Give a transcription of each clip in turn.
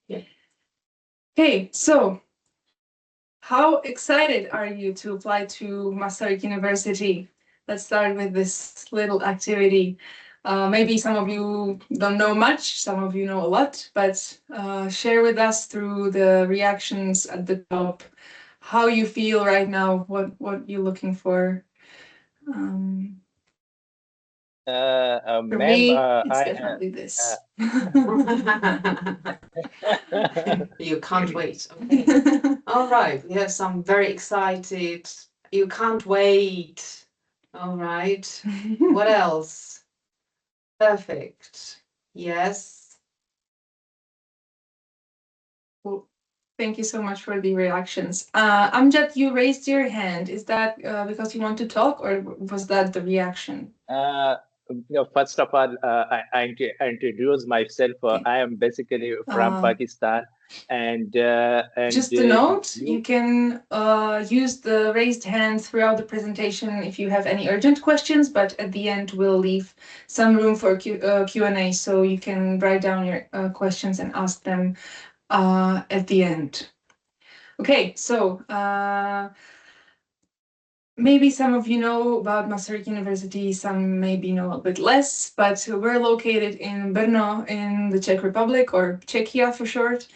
Yeah. Okay, so how excited are you to apply to Masaryk University? Let's start with this little activity. Maybe some of you don't know much, some of you know a lot, but share with us through the reactions at the top how you feel right now, what you're looking for. Um, for Ma'am, me, it's I definitely this. You can't wait. Okay. All right. We have some very excited. You can't wait. All right. What else? Perfect. Yes. Cool. Thank you so much for the reactions. Amjad, you raised your hand. Is that because you want to talk, or was that the reaction? First of all, I introduce myself. Okay. I am basically from Pakistan, and Just a note, you can use the raised hand throughout the presentation if you have any urgent questions, but at the end we'll leave some room for Q&A, so you can write down your questions and ask them at the end. Okay, so maybe some of you know about Masaryk University, some maybe know a bit less, but we're located in Brno in the Czech Republic, or Czechia for short,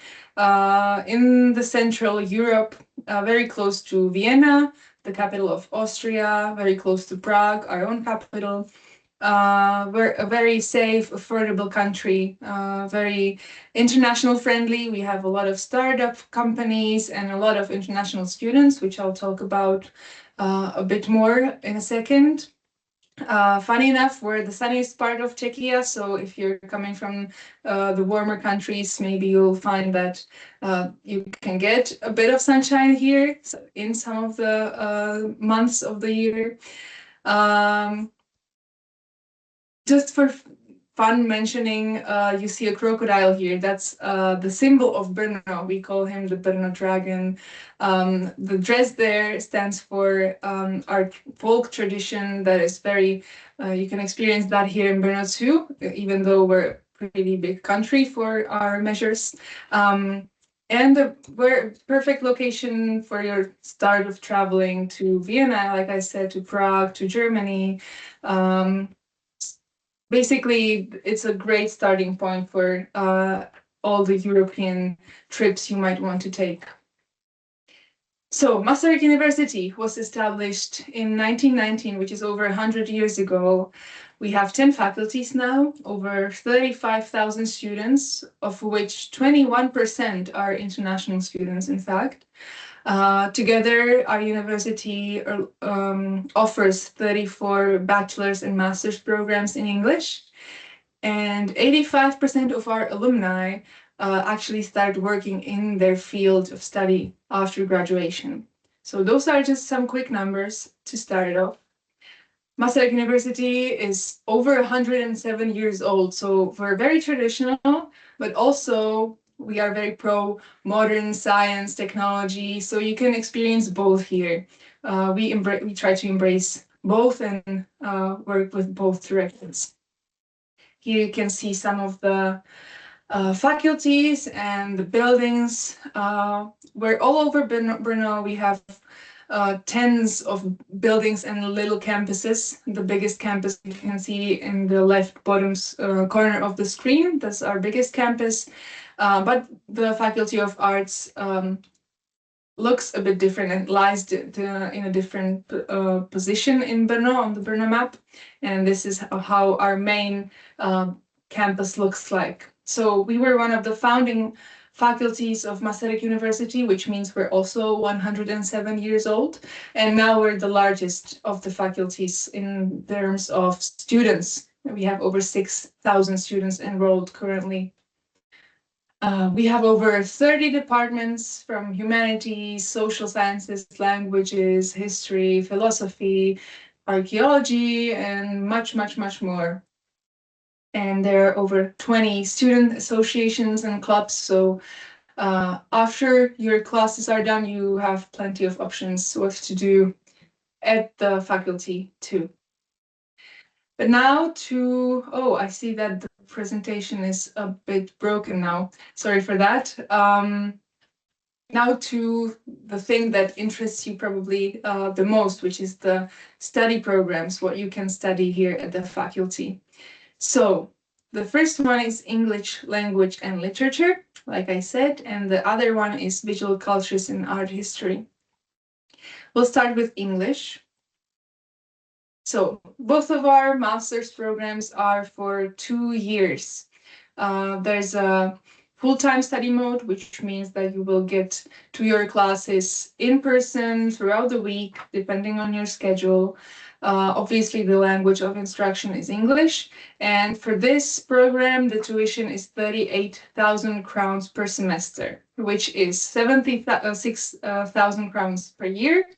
in the Central Europe, very close to Vienna, the capital of Austria, very close to Prague, our own capital. We're a very safe, affordable country, very international friendly. We have a lot of startup companies and a lot of international students, which I'll talk about a bit more in a second. Funny enough, we're the sunniest part of Czechia, so if you're coming from the warmer countries, maybe you'll find that you can get a bit of sunshine here in some of the months of the year. Just for fun mentioning, you see a crocodile here. That's the symbol of Brno. We call him the Brno dragon. The dress there stands for our folk tradition that is very, you can experience that here in Brno too, even though we're a pretty big country for our measures. And we're perfect location for your start of traveling to Vienna, like I said, to Prague, to Germany. Basically, it's a great starting point for all the European trips you might want to take. So, Masaryk University was established in 1919, which is over 100 years ago. We have 10 faculties now, over 35,000 students, of which 21% are international students, in fact. Together, our university offers 34 bachelor's and master's programs in English, and 85% of our alumni actually start working in their field of study after graduation. So those are just some quick numbers to start it off. Masaryk University is over 107 years old, so we're very traditional, but also we are very pro modern science, technology, so you can experience both here. We try to embrace both and work with both directions. Here you can see some of the faculties and the buildings. We're all over Brno. We have tens of buildings and little campuses. The biggest campus you can see in the left bottom corner of the screen. That's our biggest campus. But the Faculty of Arts looks a bit different and lies in a different position in Brno, on the Brno map. And this is how our main campus looks like. So we were one of the founding faculties of Masaryk University, which means we're also 107 years old. And now we're the largest of the faculties in terms of students. We have over 6,000 students enrolled currently. We have over 30 departments from humanities, social sciences, languages, history, philosophy, archaeology, and much, much, much more. And there are over 20 student associations and clubs. So after your classes are done, you have plenty of options what to do at the faculty too. But now I see that the presentation is a bit broken now. Sorry for that. Now to the thing that interests you probably the most, which is the study programs, what you can study here at the faculty. So the first one is English language and literature, like I said, and the other one is visual cultures and art history. We'll start with English. So both of our master's programs are for 2 years. There's a full-time study mode, which means that you will get to your classes in person throughout the week, depending on your schedule. Obviously, the language of instruction is English. And for this program, the tuition is 38,000 crowns per semester, which is 76,000 crowns per year.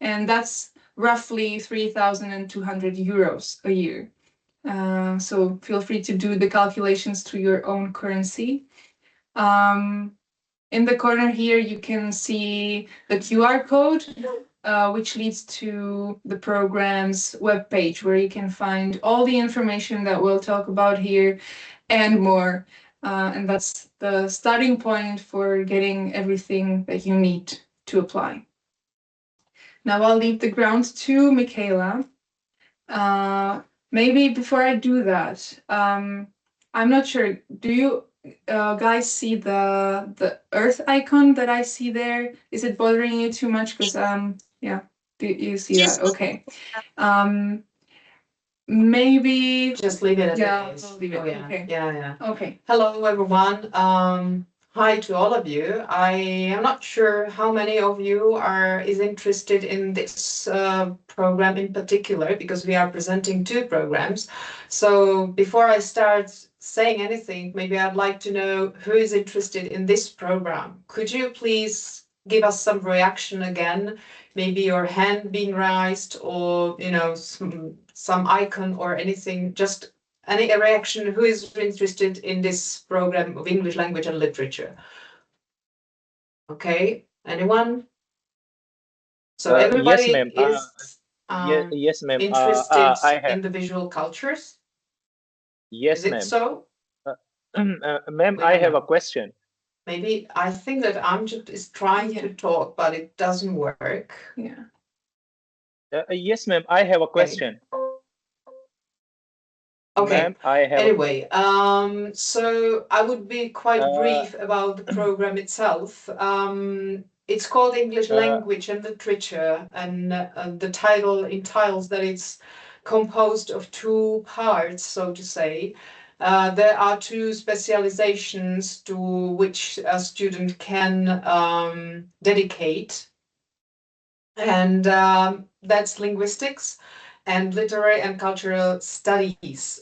And that's roughly 3,200 euros a year. So feel free to do the calculations to your own currency. In the corner here, you can see the QR code, which leads to the program's webpage, where you can find all the information that we'll talk about here and more. And that's the starting point for getting everything that you need to apply. Now I'll leave the ground to Michaela. Maybe before I do that, I'm not sure, do you guys see the Earth icon that I see there? Is it bothering you too much? Because yeah, do you see that? Okay. Maybe Just leave it as yeah, it is. I'll leave it. Oh, yeah. Okay. Yeah. Okay. Hello, everyone. Hi to all of you. I am not sure how many of you is interested in this program in particular, because we are presenting 2 programs. So before I start saying anything, maybe I'd like to know who is interested in this program. Could you please give us some reaction again? Maybe your hand being raised, or some icon or anything. Just any reaction? Who is interested in this program of English language and literature? Okay, anyone? So everybody Yes, ma'am. is Yes, ma'am. interested I have. in the visual cultures. Yes, Is it ma'am. so? Ma'am, We I don't have know. a question. Maybe I think that Amjad is trying to talk, but it doesn't work. Yeah. Yes, ma'am. I have a question. Okay. Ma'am, I have. Anyway, so I would be quite brief about the program itself. It's called English Language and Literature, and the title entails that it's composed of 2 parts, so to say. There are 2 specializations to which a student can dedicate, and that's linguistics and literary and cultural studies.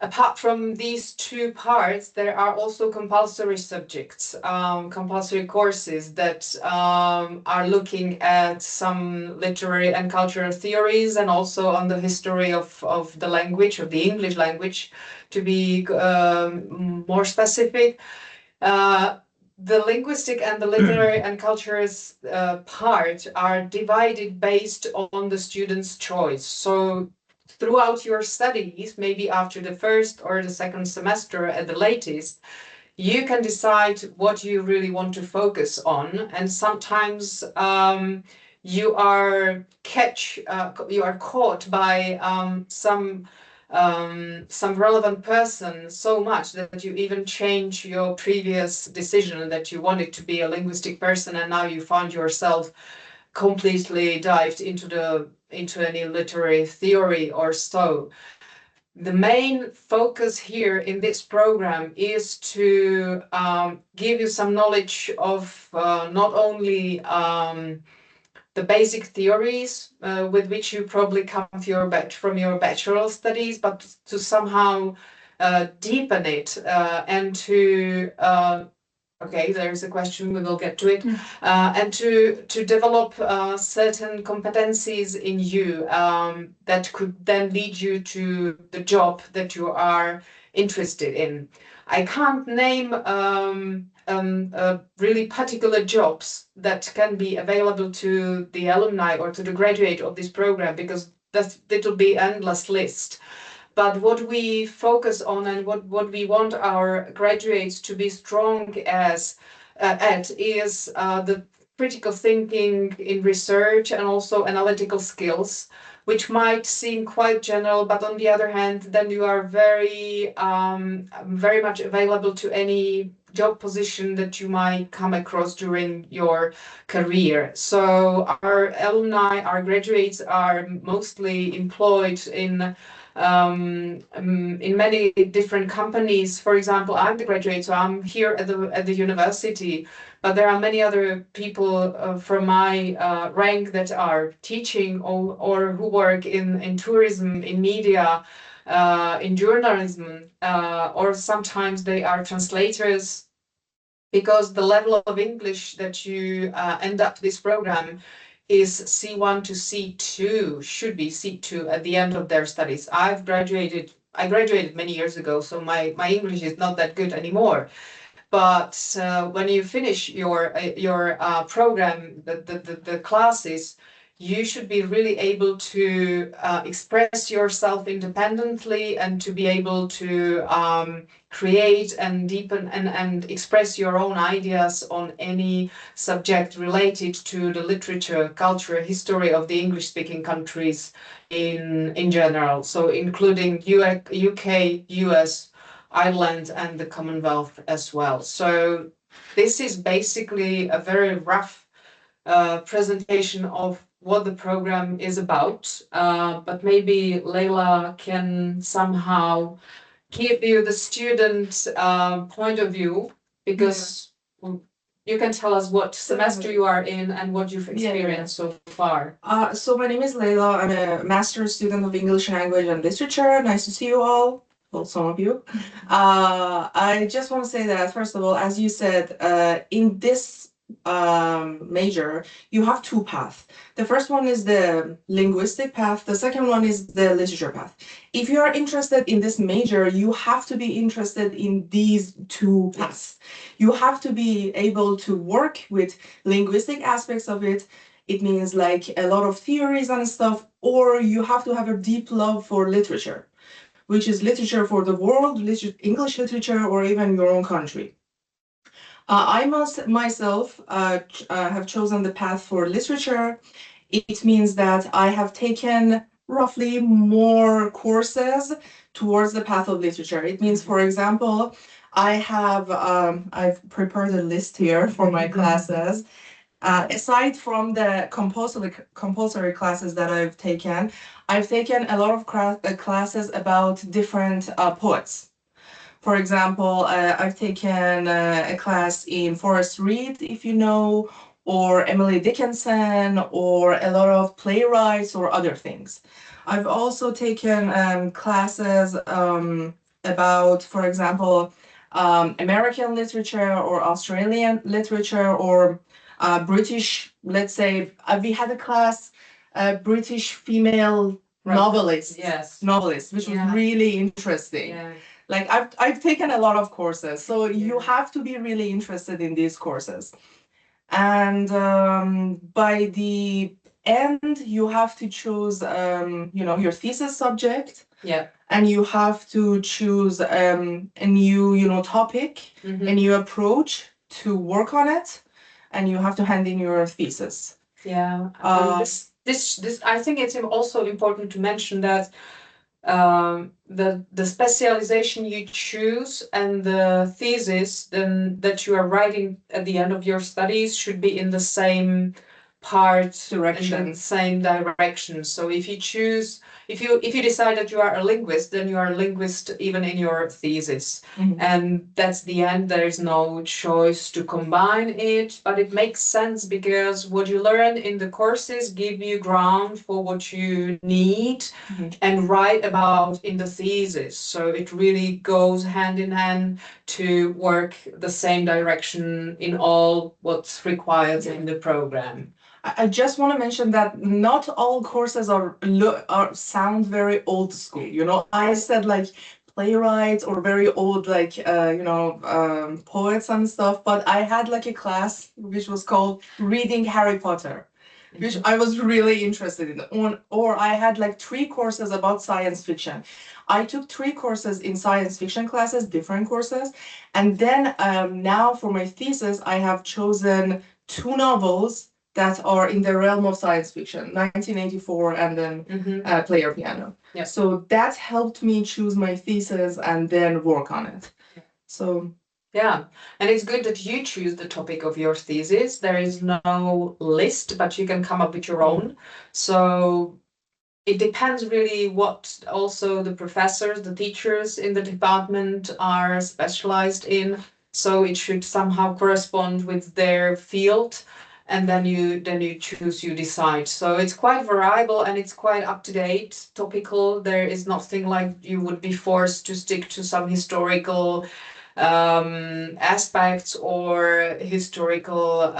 Apart from these 2 parts, there are also compulsory subjects, compulsory courses that are looking at some literary and cultural theories, and also on the history of the language, of the English language, to be more specific. The linguistic and the literary and cultures part are divided based on the student's choice. So throughout your studies, maybe after the first or the second semester at the latest, you can decide what you really want to focus on. And sometimes you are caught by some relevant person so much that you even change your previous decision that you wanted to be a linguistic person, and now you find yourself completely dived into any literary theory or so. The main focus here in this program is to give you some knowledge of not only the basic theories with which you probably come from your bachelor studies, but to somehow deepen it and to okay, there's a question, we will get to it. And to develop certain competencies in you that could then lead you to the job that you are interested in. I can't name really particular jobs that can be available to the alumni or to the graduate of this program, because that'll be an endless list. But what we focus on and what we want our graduates to be strong at is the critical thinking in research and also analytical skills, which might seem quite general, but on the other hand, then you are very much available to any job position that you might come across during your career. So our alumni, our graduates are mostly employed in many different companies. For example, I'm the graduate, so I'm here at the university, but there are many other people from my rank that are teaching or who work in tourism, in media, in journalism, or sometimes they are translators, because the level of English that you end up this program is C1 to C2, should be C2 at the end of their studies. I graduated many years ago, so my English is not that good anymore. But when you finish your program, the classes, you should be really able to express yourself independently and to be able to create and deepen and express your own ideas on any subject related to the literature, culture, history of the English-speaking countries in general. So including UK, US, Ireland, and the Commonwealth as well. So this is basically a very rough presentation of what the program is about, but maybe Leila can somehow give you the student point of view, because you can tell us what semester you are in and what you've experienced so far. So my name is Leila. I'm a master's student of English language and literature. Nice to see you all. Well, some of you. I just want to say that, first of all, as you said, in this major, you have two paths. The first one is the linguistic path. The second one is the literature path. If you are interested in this major, you have to be interested in these two paths. You have to be able to work with linguistic aspects of it. It means like a lot of theories and stuff, or you have to have a deep love for literature, which is literature for the world, English literature, or even your own country. I myself have chosen the path for literature. It means that I have taken roughly more courses towards the path of literature. It means, for example, I've prepared a list here for my classes. Aside from the compulsory classes that I've taken a lot of classes about different poets. For example, I've taken a class in Forrest Reed, if you know, or Emily Dickinson, or a lot of playwrights or other things. I've also taken classes about, for example, American literature or Australian literature or British, let's say, we had a class, British female novelist, which was really interesting. Yeah. Like I've taken a lot of courses, so you have to be really interested in these courses. And by the end, you have to choose, your thesis subject. Yeah. And you have to choose a new, topic, a new approach to work on it, and you have to hand in your thesis. Yeah. This I think it's also important to mention that the specialization you choose and the thesis then that you are writing at the end of your studies should be in the same direction. In the same direction. So if you choose, if you decide that you are a linguist, then you are a linguist even in your thesis. Mm-hmm. And that's the end. There is no choice to combine it, but it makes sense because what you learn in the courses give you ground for what you need and write about in the thesis. So it really goes hand in hand to work the same direction in all what's required in the program. I just want to mention that not all courses sound very old school. I said like playwrights or very old poets and stuff, but I had like a class which was called Reading Harry Potter. which I was really interested in. Or I had like 3 courses about science fiction. I took 3 courses in science fiction classes, different courses. And then now for my thesis, I have chosen 2 novels that are in the realm of science fiction, 1984 and then Player Piano. Yeah. So that helped me choose my thesis and then work on it. So yeah, and it's good that you choose the topic of your thesis. There is no list, but you can come up with your own. So it depends really what also the professors, the teachers in the department are specialized in. So it should somehow correspond with their field. And then you choose, you decide. So it's quite variable and it's quite up to date, topical. There is nothing like you would be forced to stick to some historical aspects or historical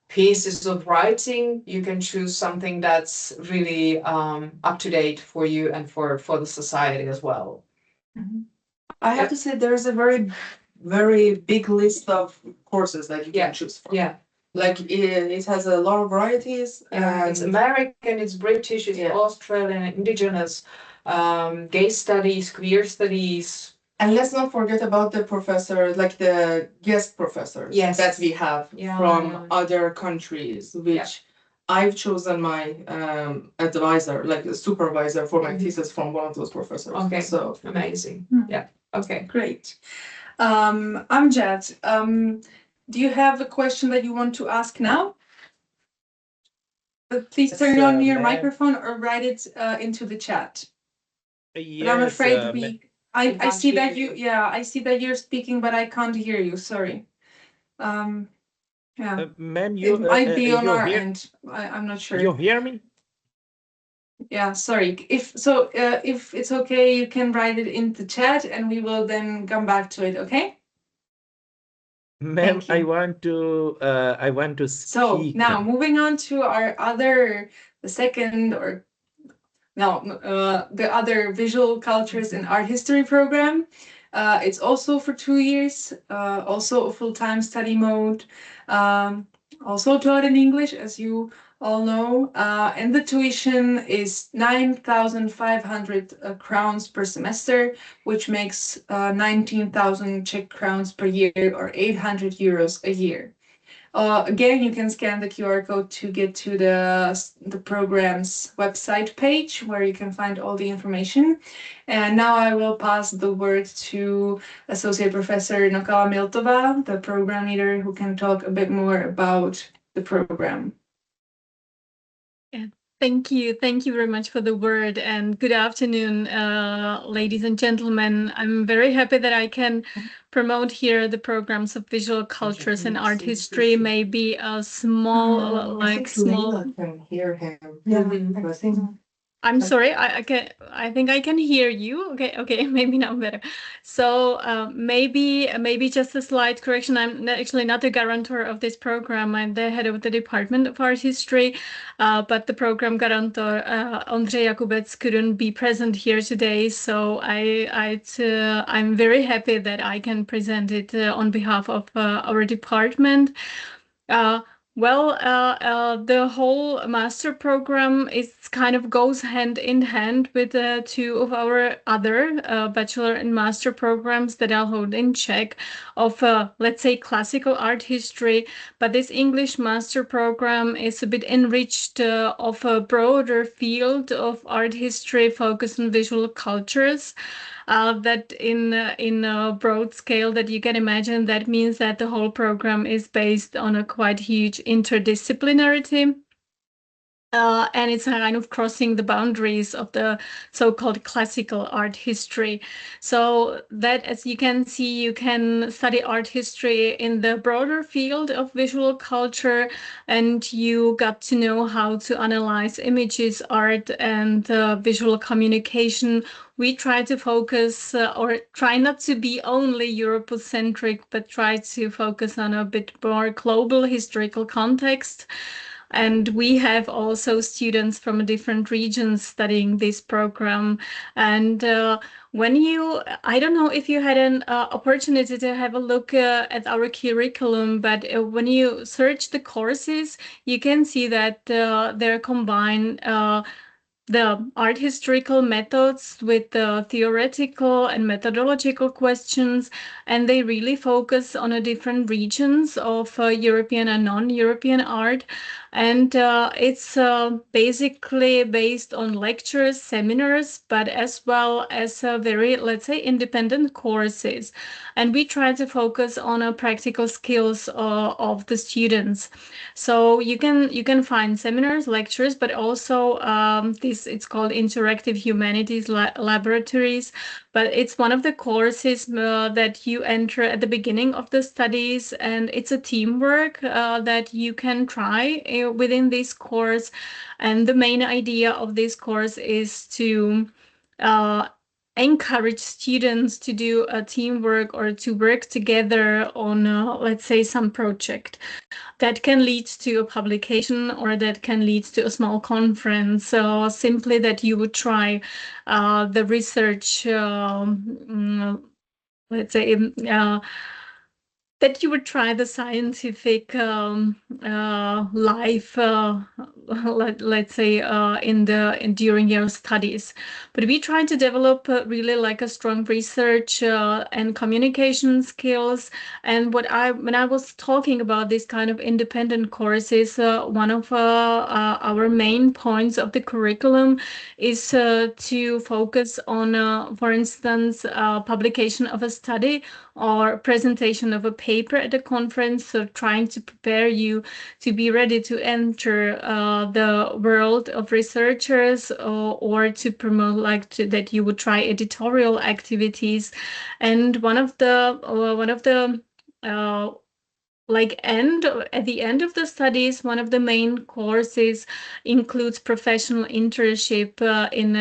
pieces of writing. You can choose something that's really up to date for you and for the society as well. I have to say there's a very big list of courses that you can choose from. Yeah. Like it has a lot of varieties. It's American, it's British, it's Australian, indigenous, gay studies, queer studies. And let's not forget about the professors, like the guest professors that we have from other countries, which I've chosen my advisor, like the supervisor for my thesis from one of those professors. Okay, so amazing. Yeah, okay. Great. Amjad, do you have a question that you want to ask now? Please turn on your microphone or write it into the chat. Yes, but I'm afraid I see that I see that you're speaking, but I can't hear you. Sorry. Ma'am, it might be on our end. I'm not sure. You hear me? Yeah, sorry. If it's okay, you can write it in the chat, and we will then come back to it. Okay? Ma'am, I want to speak. So now moving on to our the other visual cultures and art history program. It's also for 2 years, also a full-time study mode, also taught in English, as you all know, and the tuition is 9,500 crowns per semester, which makes 19,000 Czech crowns per year, or 800 euros a year. Again, you can scan the QR code to get to the program's website page, where you can find all the information. And now I will pass the word to Associate Professor Nokala Miltova, the program leader, who can talk a bit more about the program. Yeah. Thank you. Thank you very much for the word, and good afternoon, ladies and gentlemen. I'm very happy that I can promote here the programs of visual cultures and art history. Maybe a small, I can hear him. Yeah, I'm sorry, I think I can hear you. Okay, maybe now better. So maybe just a slight correction. I'm actually not the guarantor of this program. I'm the head of the Department of Art History, but the program guarantor, Ondřej Jakubec, couldn't be present here today. So I'm very happy that I can present it on behalf of our department. The whole master program goes hand in hand with 2 of our other bachelor and master programs that are held in Czech of, let's say, classical art history. But this English master program is a bit enriched of a broader field of art history focused on visual cultures. That in a broad scale that you can imagine, that means that the whole program is based on a quite huge interdisciplinarity. And it's kind of crossing the boundaries of the so-called classical art history. So that, as you can see, you can study art history in the broader field of visual culture, and you got to know how to analyze images, art, and visual communication. We try to focus, or try not to be only Eurocentric, but try to focus on a bit more global historical context. And we have also students from different regions studying this program. And I don't know if you had an opportunity to have a look at our curriculum, but when you search the courses, you can see that they're combined the art historical methods with the theoretical and methodological questions, and they really focus on a different regions of European and non-European art. And it's basically based on lectures, seminars, but as well as very, let's say, independent courses. And we try to focus on practical skills of the students. So you can find seminars, lectures, but also it's called Interactive Humanities Laboratories. But it's one of the courses that you enter at the beginning of the studies, and it's a teamwork that you can try within this course. And the main idea of this course is to encourage students to do a teamwork or to work together on, let's say, some project that can lead to a publication or that can lead to a small conference. So simply that you would try the research, let's say, that you would try the scientific life, let's say, during your studies. But we try to develop really like a strong research and communication skills. And when I was talking about this kind of independent courses, one of our main points of the curriculum is to focus on, for instance, publication of a study or presentation of a paper at a conference, so trying to prepare you to be ready to enter the world of researchers, or to promote that you would try editorial activities. And one of the at the end of the studies, one of the main courses includes professional internship in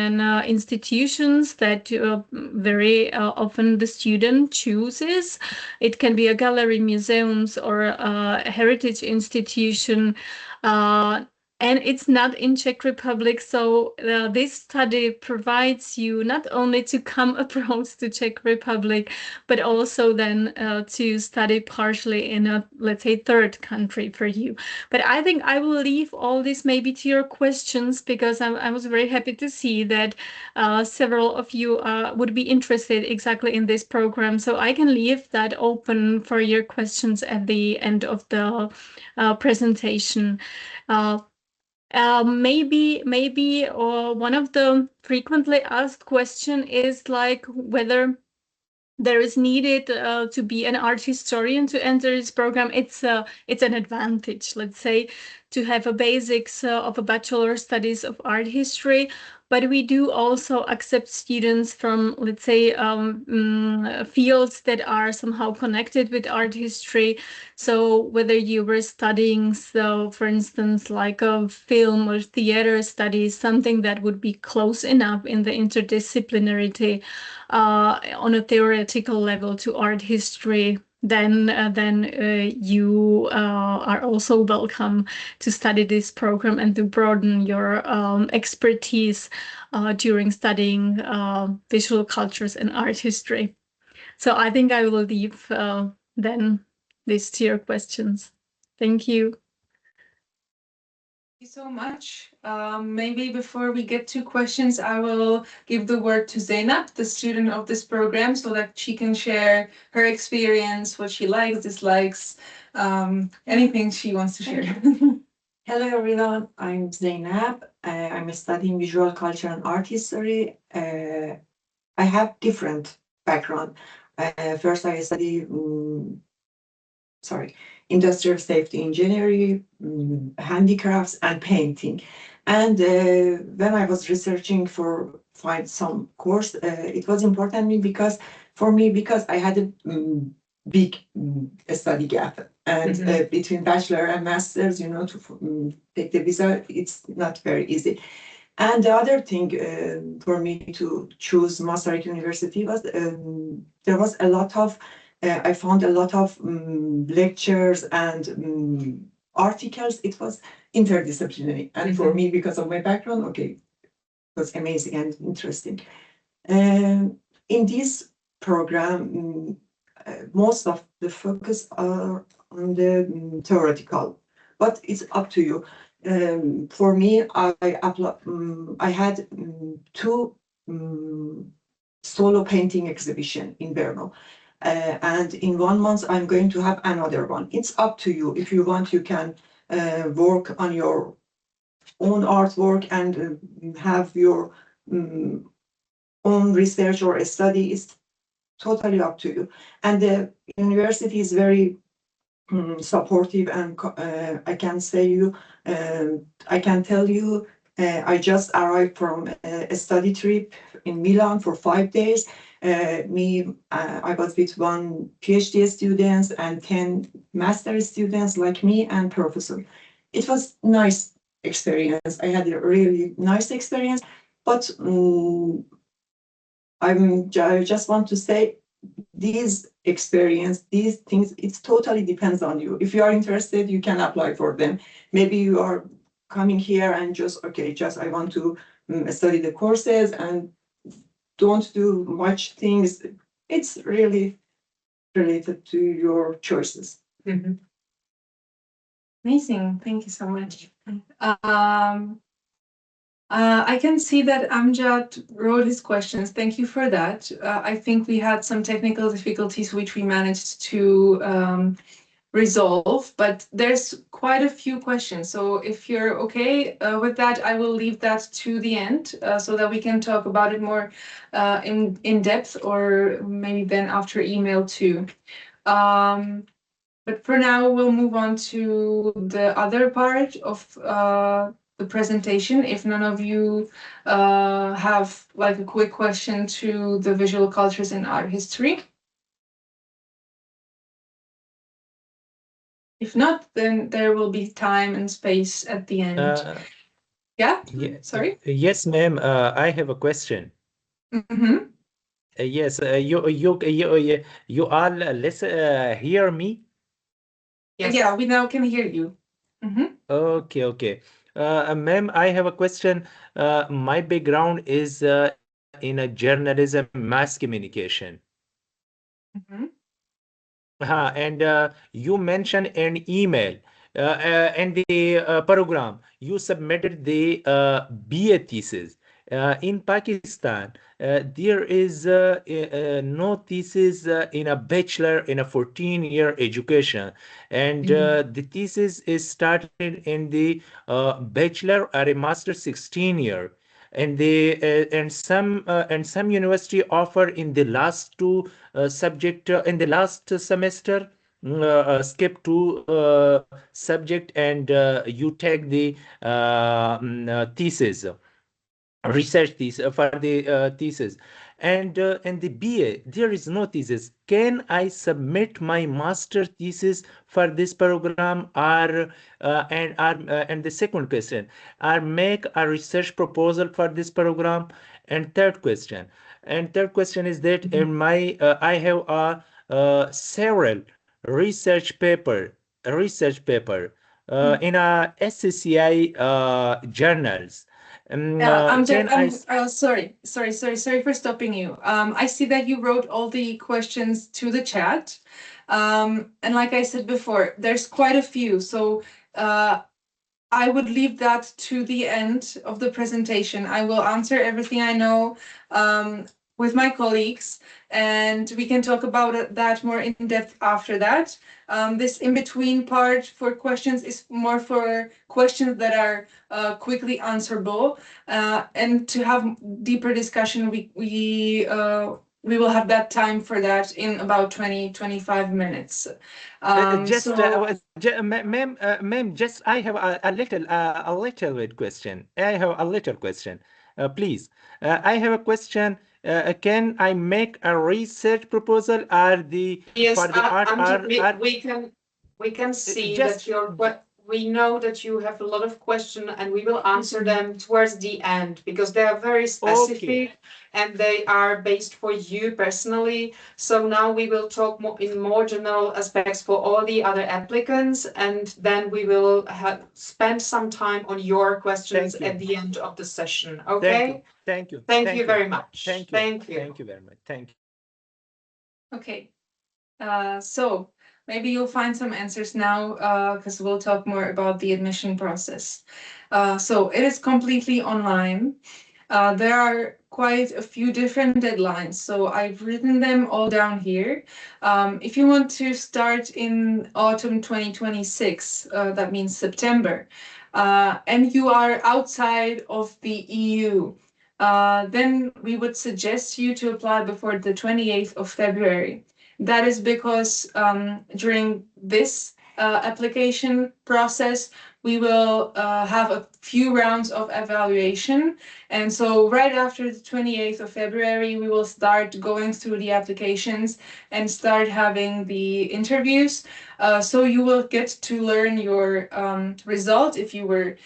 institutions that very often the student chooses. It can be a gallery, museums, or a heritage institution. And it's not in Czech Republic, so this study provides you not only to come abroad to Czech Republic, but also then to study partially in a, let's say, third country for you. But I think I will leave all this maybe to your questions, because I was very happy to see that several of you would be interested exactly in this program. So I can leave that open for your questions at the end of the presentation. Maybe one of the frequently asked question is like whether there is needed to be an art historian to enter this program. It's an advantage, let's say, to have a basics of a bachelor studies of art history. But we do also accept students from, let's say, fields that are somehow connected with art history. So whether you were studying, so for instance, like a film or theater studies, something that would be close enough in the interdisciplinarity on a theoretical level to art history, then you are also welcome to study this program and to broaden your expertise during studying visual cultures and art history. So I think I will leave then this to your questions. Thank you. Thank you so much. Maybe before we get to questions, I will give the word to Zeynep, the student of this program, so that she can share her experience, what she likes, dislikes, anything she wants to share. Hello everyone, I'm Zeynep. I'm studying visual culture and art history. I have different background. First, I study industrial safety engineering, handicrafts, and painting. And when I was researching for find some course, it was important for me because I had a big study gap, and between bachelor and masters, to take the visa, it's not very easy. And the other thing for me to choose Masaryk University was there was a lot of I found a lot of lectures and articles. It was interdisciplinary. And for me, because of my background, okay, it was amazing and interesting. In this program, most of the focus are on the theoretical, but it's up to you. For me, I had two solo painting exhibition in Brno. And in 1 month, I'm going to have another one. It's up to you. If you want, you can work on your own artwork and have your own research or a study. Is totally up to you. And the university is very supportive, and I can say you, I can tell you, I just arrived from a study trip in Milan for 5 days. I was with one PhD students and 10 master students like me and professor. It was nice experience. I had a really nice experience, but I just want to say these experience, these things, it totally depends on you. If you are interested, you can apply for them. Maybe you are coming here and just, okay, just I want to study the courses and don't do much things. It's really related to your choices. Amazing. Thank you so much. I can see that Amjad wrote his questions. Thank you for that. I think we had some technical difficulties which we managed to resolve, but there's quite a few questions. So if you're okay with that, I will leave that to the end so that we can talk about it more in depth, or maybe then after email too. But for now, we'll move on to the other part of the presentation. If none of you have like a quick question to the visual cultures and art history. If not, then there will be time and space at the end. Yeah? Sorry? Yes, ma'am. I have a question. Yes, you all hear me? Yes. Yeah, we now can hear you. Okay. Ma'am, I have a question. My background is in a journalism, mass communication. And you mentioned an email and the program. You submitted the BA thesis. In Pakistan, there is no thesis in a bachelor in a 14-year education, and the thesis is started in the bachelor or a master 16-year, and some university offer in the last two subject in the last semester, skip two subject, and you take the thesis, research thesis for the thesis, and the BA there is no thesis. Can I submit my master thesis for this program, or and the second question, or make a research proposal for this program? And third question is that in my I have several research paper in a SCCI journals. Sorry for stopping you. I see that you wrote all the questions to the chat. And like I said before, there's quite a few. So I would leave that to the end of the presentation. I will answer everything I know with my colleagues, and we can talk about that more in depth after that. This in-between part for questions is more for questions that are quickly answerable, and to have deeper discussion, we will have that time for that in about 20-25 minutes. Ma'am, just I have a little bit question. I have a little question. Please, I have a question. Can I make a research proposal, or the Yes, for the art? we can see Just that we know that you have a lot of questions and we will answer them towards the end because they are very specific and they are based for you personally. So now we will talk more in more general aspects for all the other applicants, and then we will spend some time on your questions at the end of the session. Okay? Thank you. Thank you very much. Thank you. Thank you. Thank you very much. Thank you. Okay. So maybe you'll find some answers now because we'll talk more about the admission process. So it is completely online. There are quite a few different deadlines, so I've written them all down here. If you want to start in autumn 2026, that means September, and you are outside of the EU, then we would suggest you to apply before the 28th of February. That is because during this application process, we will have a few rounds of evaluation. And so right after the 28th of February, we will start going through the applications and start having the interviews. So you will get to learn your result if you were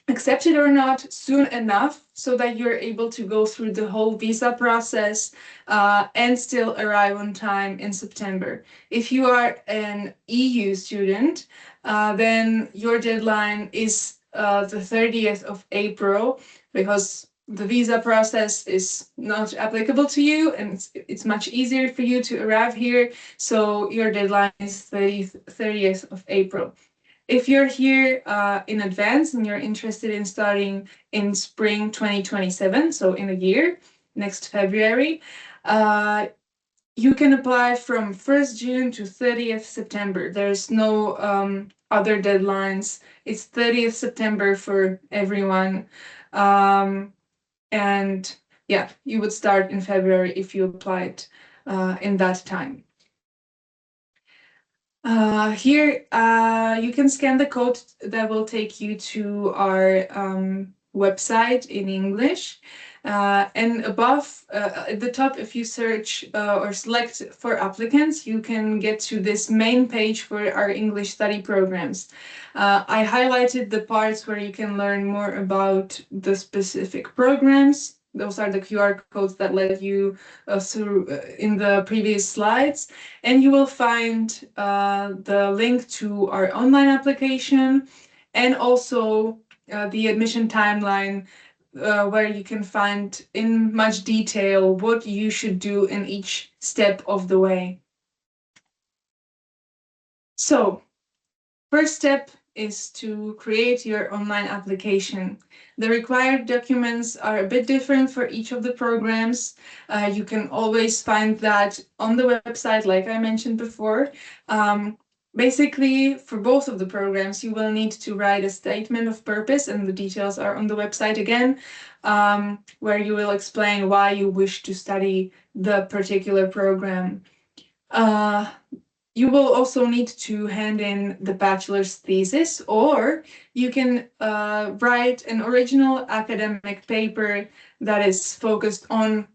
accepted or not soon enough so that you're able to go through the whole visa process and still arrive on time in September. If you are an EU student, then your deadline is the 30th of April because the visa process is not applicable to you and it's much easier for you to arrive here. So your deadline is 30th of April. If you're here in advance and you're interested in starting in spring 2027, so in a year, next February, you can apply from 1st June to 30th September. There's no other deadlines. It's 30th September for everyone. And yeah, you would start in February if you applied in that time. Here, you can scan the code that will take you to our website in English. And above, at the top, if you search or select for applicants, you can get to this main page for our English study programs. I highlighted the parts where you can learn more about the specific programs. Those are the QR codes that led you through in the previous slides. And you will find the link to our online application and also the admission timeline where you can find in much detail what you should do in each step of the way. So, first step is to create your online application. The required documents are a bit different for each of the programs. You can always find that on the website, like I mentioned before. Basically, for both of the programs, you will need to write a statement of purpose, and the details are on the website again, where you will explain why you wish to study the particular program. You will also need to hand in the bachelor's thesis, or you can write an original academic paper that is focused on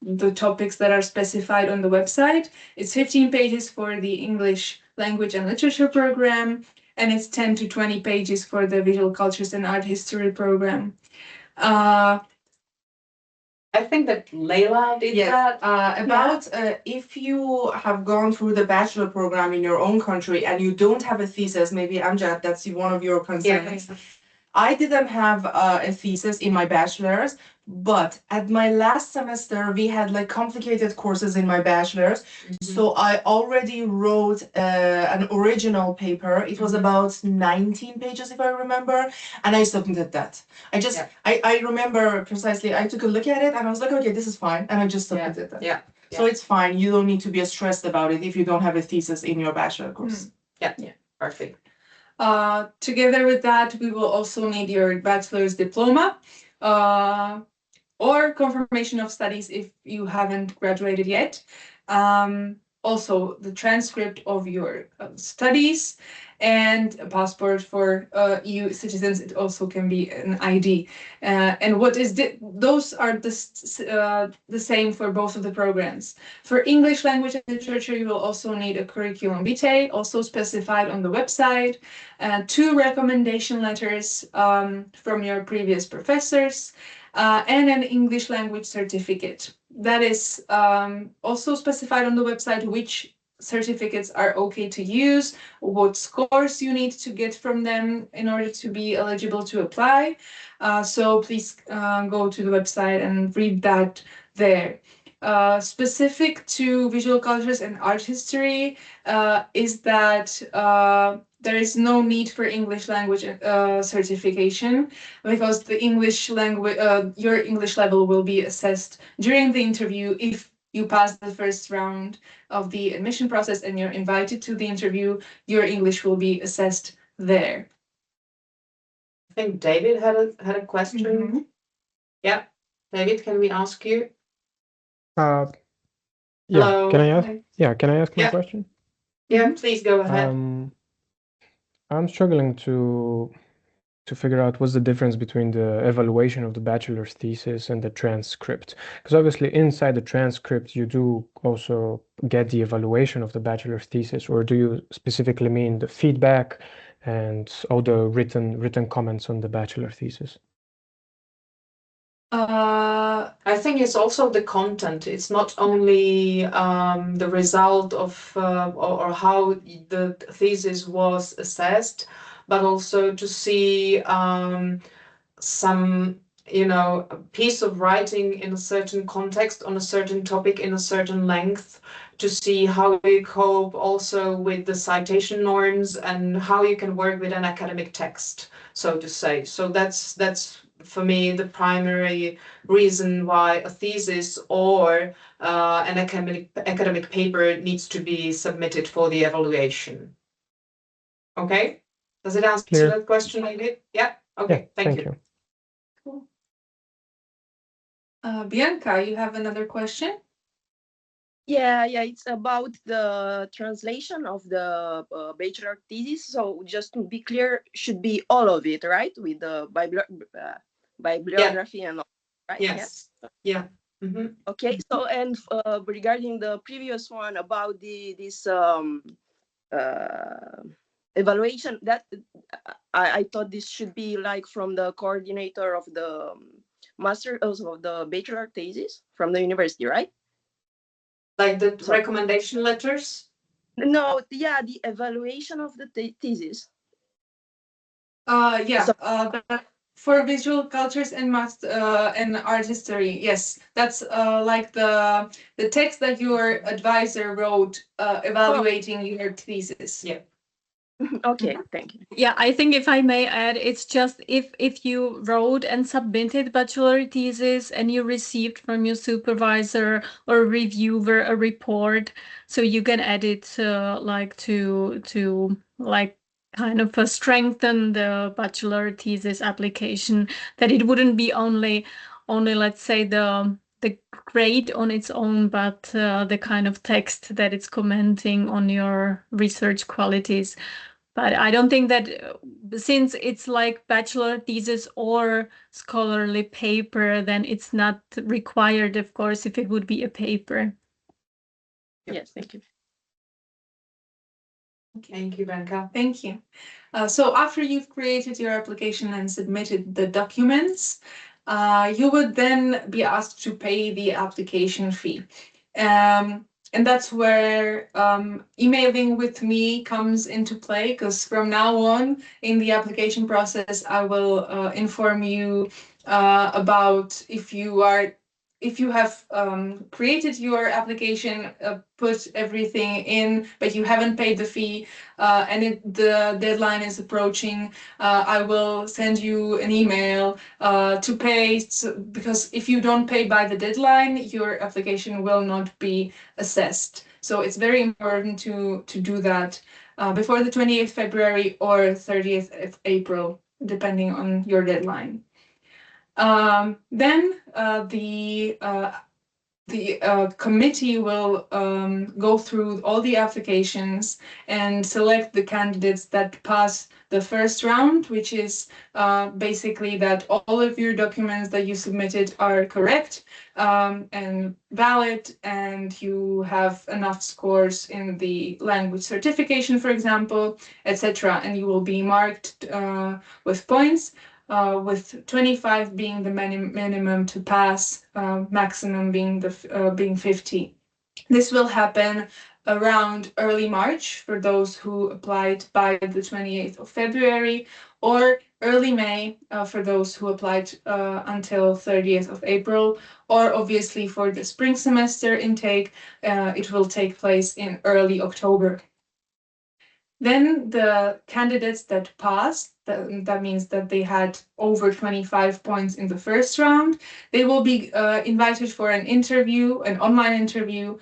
the topics that are specified on the website. It's 15 pages for the English language and literature program, and it's 10 to 20 pages for the visual cultures and art history program. I think that Leila did that. If you have gone through the bachelor program in your own country and you don't have a thesis, maybe Amjad, that's one of your concerns. I didn't have a thesis in my bachelor's, but at my last semester, we had like complicated courses in my bachelor's. So I already wrote an original paper. It was about 19 pages, if I remember, and I submitted that. I remember precisely, I took a look at it and I was like, okay, this is fine. And I just submitted that. So it's fine. You don't need to be stressed about it if you don't have a thesis in your bachelor course. Perfect. Together with that, we will also need your bachelor's diploma or confirmation of studies if you haven't graduated yet. Also, the transcript of your studies and a passport for EU citizens. It also can be an ID. And what is those are the same for both of the programs. For English language and literature, you will also need a curriculum vitae, also specified on the website, 2 recommendation letters from your previous professors, and an English language certificate. That is also specified on the website which certificates are okay to use, what scores you need to get from them in order to be eligible to apply. So please go to the website and read that there. Specific to visual cultures and art history is that there is no need for English language certification, because the English language, your English level will be assessed during the interview. If you pass the first round of the admission process and you're invited to the interview, your English will be assessed there. I think David had a question. Mm-hmm. Yeah, David, can we ask you? Yeah. Hello. Can I ask? Yeah. Can I ask my Yeah. question? Yeah, please go ahead. I'm struggling to figure out what's the difference between the evaluation of the bachelor's thesis and the transcript. Because obviously inside the transcript, you do also get the evaluation of the bachelor's thesis, or do you specifically mean the feedback and all the written comments on the bachelor thesis? I think it's also the content. It's not only the result of or how the thesis was assessed, but also to see some, a piece of writing in a certain context on a certain topic in a certain length, to see how you cope also with the citation norms and how you can work with an academic text, so to say. So that's for me the primary reason why a thesis or an academic paper needs to be submitted for the evaluation. Okay, does it answer Clear. that question, David? Yeah. Okay. Yeah, thank you. Cool. Bianca, you have another question? Yeah, it's about the translation of the bachelor thesis. So just to be clear, should be all of it, right? With the bibliography and all, right? Yes. Yeah. Mm-hmm. Okay. So and regarding the previous one about this evaluation, that I thought this should be like from the coordinator of the master of the bachelor thesis from the university, right? Like the recommendation letters? No, yeah, the evaluation of the thesis. Yeah. For visual cultures and and art history, yes, that's like the text that your advisor wrote evaluating your thesis. Yeah. Okay, thank you. Yeah, I think if I may add, it's just if you wrote and submitted bachelor thesis and you received from your supervisor or reviewer a report, so you can add it like to like kind of strengthen the bachelor thesis application, that it wouldn't be only let's say the grade on its own, but the kind of text that it's commenting on your research qualities. But I don't think that since it's like bachelor thesis or scholarly paper, then it's not required, of course, if it would be a paper. Yes, thank you. Thank you, Bianca. Thank you. So after you've created your application and submitted the documents, you would then be asked to pay the application fee. And that's where emailing with me comes into play, because from now on in the application process, I will inform you about if you have created your application, put everything in, but you haven't paid the fee, and the deadline is approaching, I will send you an email to pay, because if you don't pay by the deadline, your application will not be assessed. So it's very important to do that before the 28th February or 30th of April, depending on your deadline. Then the the committee will go through all the applications and select the candidates that pass the first round, which is basically that all of your documents that you submitted are correct and valid, and you have enough scores in the language certification, for example, etc. And you will be marked with points. With 25 being the minimum to pass, maximum being being 50. This will happen around early March for those who applied by the 28th of February, or early May for those who applied until 30th of April, or obviously for the spring semester intake, it will take place in early October. Then the candidates that passed, that means that they had over 25 points in the first round, they will be invited for an interview, an online interview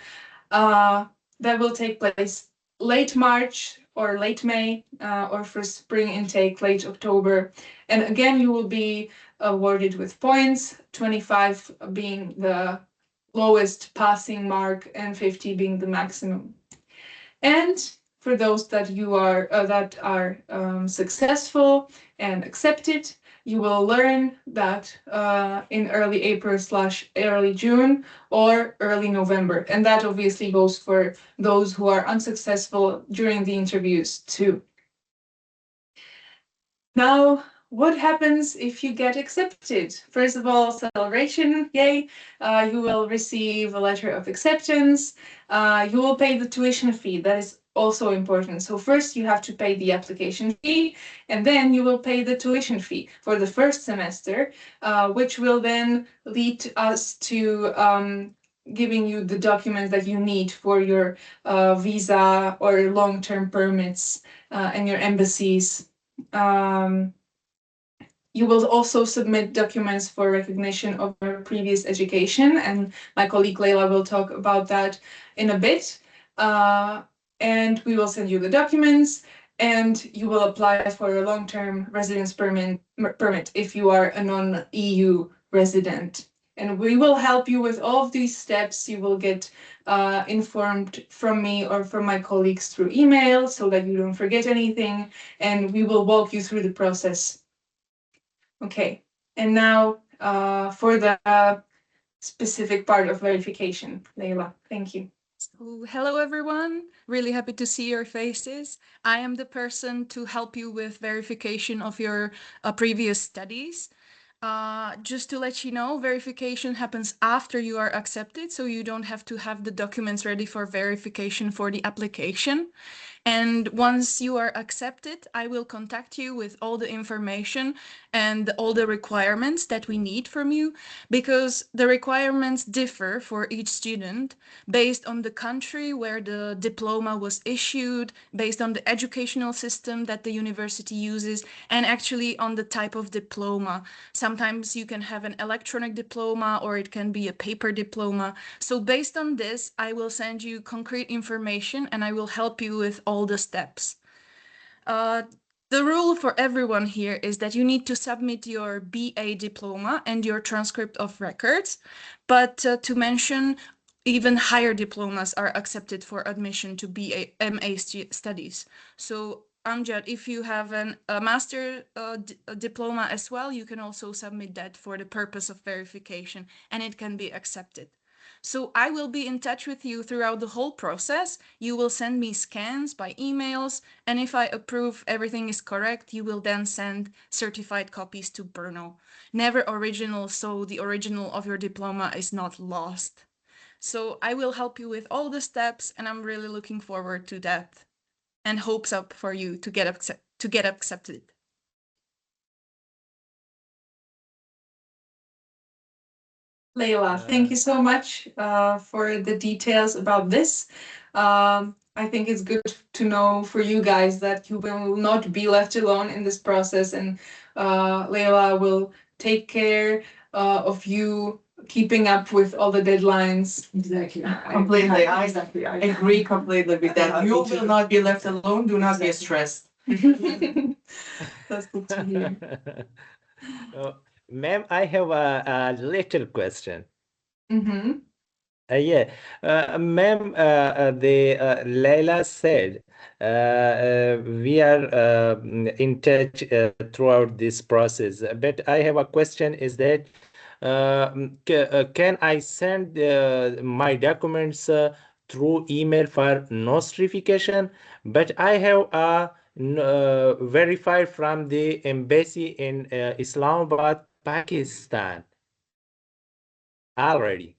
that will take place late March or late May, or for spring intake, late October. And again, you will be awarded with points, 25 being the lowest passing mark and 50 being the maximum. And for those that are successful and accepted, you will learn that in early April/early June or early November. And that obviously goes for those who are unsuccessful during the interviews too. Now, what happens if you get accepted? First of all, celebration, yay. You will receive a letter of acceptance. You will pay the tuition fee. That is also important. So first you have to pay the application fee, and then you will pay the tuition fee for the first semester, which will then lead us to giving you the documents that you need for your visa or long-term permits and your embassies. You will also submit documents for recognition of your previous education, and my colleague Leila will talk about that in a bit. And we will send you the documents, and you will apply for a long-term residence permit if you are a non-EU resident. And we will help you with all of these steps. You will get informed from me or from my colleagues through email so that you don't forget anything, and we will walk you through the process. Okay, and now for the specific part of verification. Leila, thank you. So, hello everyone, really happy to see your faces. I am the person to help you with verification of your previous studies. Just to let you know, verification happens after you are accepted, so you don't have to have the documents ready for verification for the application. And once you are accepted, I will contact you with all the information and all the requirements that we need from you, because the requirements differ for each student based on the country where the diploma was issued, based on the educational system that the university uses, and actually on the type of diploma. Sometimes you can have an electronic diploma or it can be a paper diploma. So based on this, I will send you concrete information and I will help you with all the steps. The rule for everyone here is that you need to submit your BA diploma and your transcript of records, but to mention, even higher diplomas are accepted for admission to MA studies. So Amjad, if you have a master diploma as well, you can also submit that for the purpose of verification, and it can be accepted. So I will be in touch with you throughout the whole process. You will send me scans by emails, and if I approve everything is correct, you will then send certified copies to Brno. Never original, so the original of your diploma is not lost. So I will help you with all the steps, and I'm really looking forward to that, and hopes up for you to get accepted. Leila, thank you so much for the details about this. I think it's good to know for you guys that you will not be left alone in this process, and Leila will take care of you keeping up with all the deadlines. Exactly. Completely. I agree completely with that. You will not be left alone. Do not be stressed. That's good to hear. Ma'am, I have a little question. Mm-hmm. Yeah, ma'am, Leila said we are in touch throughout this process. But I have a question: is that can I send my documents through email for nostrification? But I have verified from the embassy in Islamabad, Pakistan already.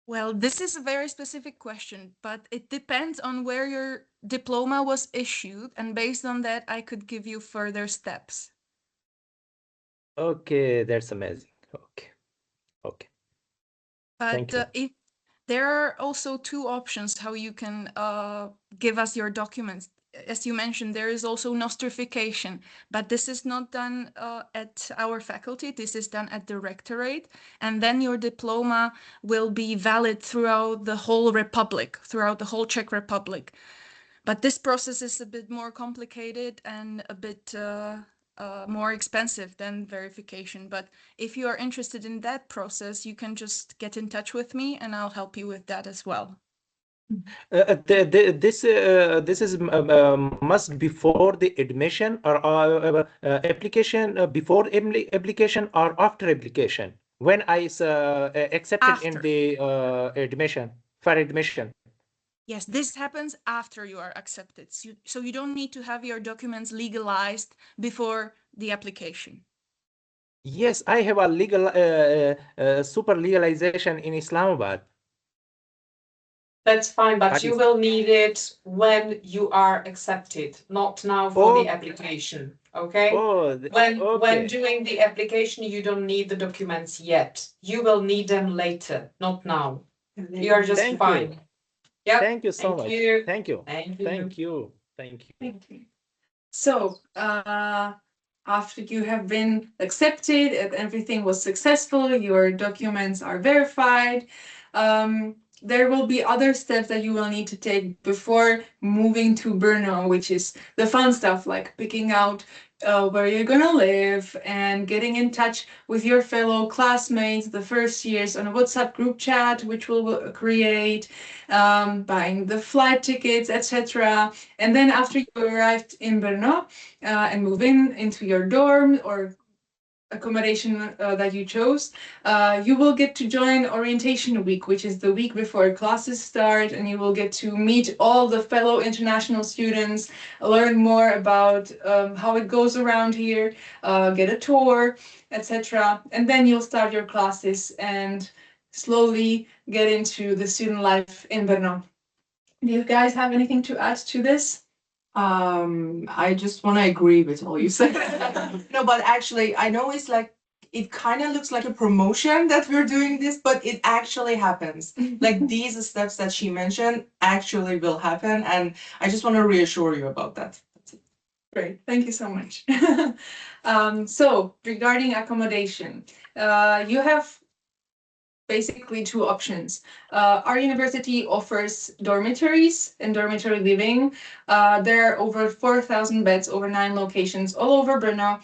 Well, this is a very specific question, but it depends on where your diploma was issued, and based on that, I could give you further steps. Okay, that's amazing. Okay, okay. Thank But you. if there are also two options how you can give us your documents. As you mentioned, there is also nostrification, but this is not done at our faculty. This is done at the rectorate, and then your diploma will be valid throughout the whole republic, throughout the whole Czech Republic. But this process is a bit more complicated and a bit more expensive than verification. But if you are interested in that process, you can just get in touch with me and I'll help you with that as well. This is must before the admission or application before application or after application when I accepted in After. the admission for admission. Yes, this happens after you are accepted. So you don't need to have your documents legalized before the application. Yes, I have a legal super legalization in Islamabad. That's fine, but you Pakistan. will need it when you are accepted, not now for the Oh, application. Okay? oh, When okay. doing the application, you don't need the documents yet. You will need them later, not now. You are just Thank fine. you. Yep. Thank you so Thank much. you. Thank you. Thank you. Thank you. Thank you. Thank you. So, after you have been accepted and everything was successful, your documents are verified, there will be other steps that you will need to take before moving to Brno, which is the fun stuff like picking out where you're gonna live and getting in touch with your fellow classmates the first years on a WhatsApp group chat, which we'll create, buying the flight tickets, etc. And then after you arrived in Brno and move into your dorm or accommodation that you chose, you will get to join orientation week, which is the week before classes start, and you will get to meet all the fellow international students, learn more about how it goes around here, get a tour, etc. And then you'll start your classes and slowly get into the student life in Brno. Do you guys have anything to add to this? I just want to agree with all you said. No, but actually, I know it's like, it kind of looks like a promotion that we're doing this, but it actually happens. Like these steps that she mentioned actually will happen, and I just want to reassure you about that. Great, thank you so much. So regarding accommodation, you have basically two options. Our university offers dormitories and dormitory living. There are over 4,000 beds over 9 locations all over Brno,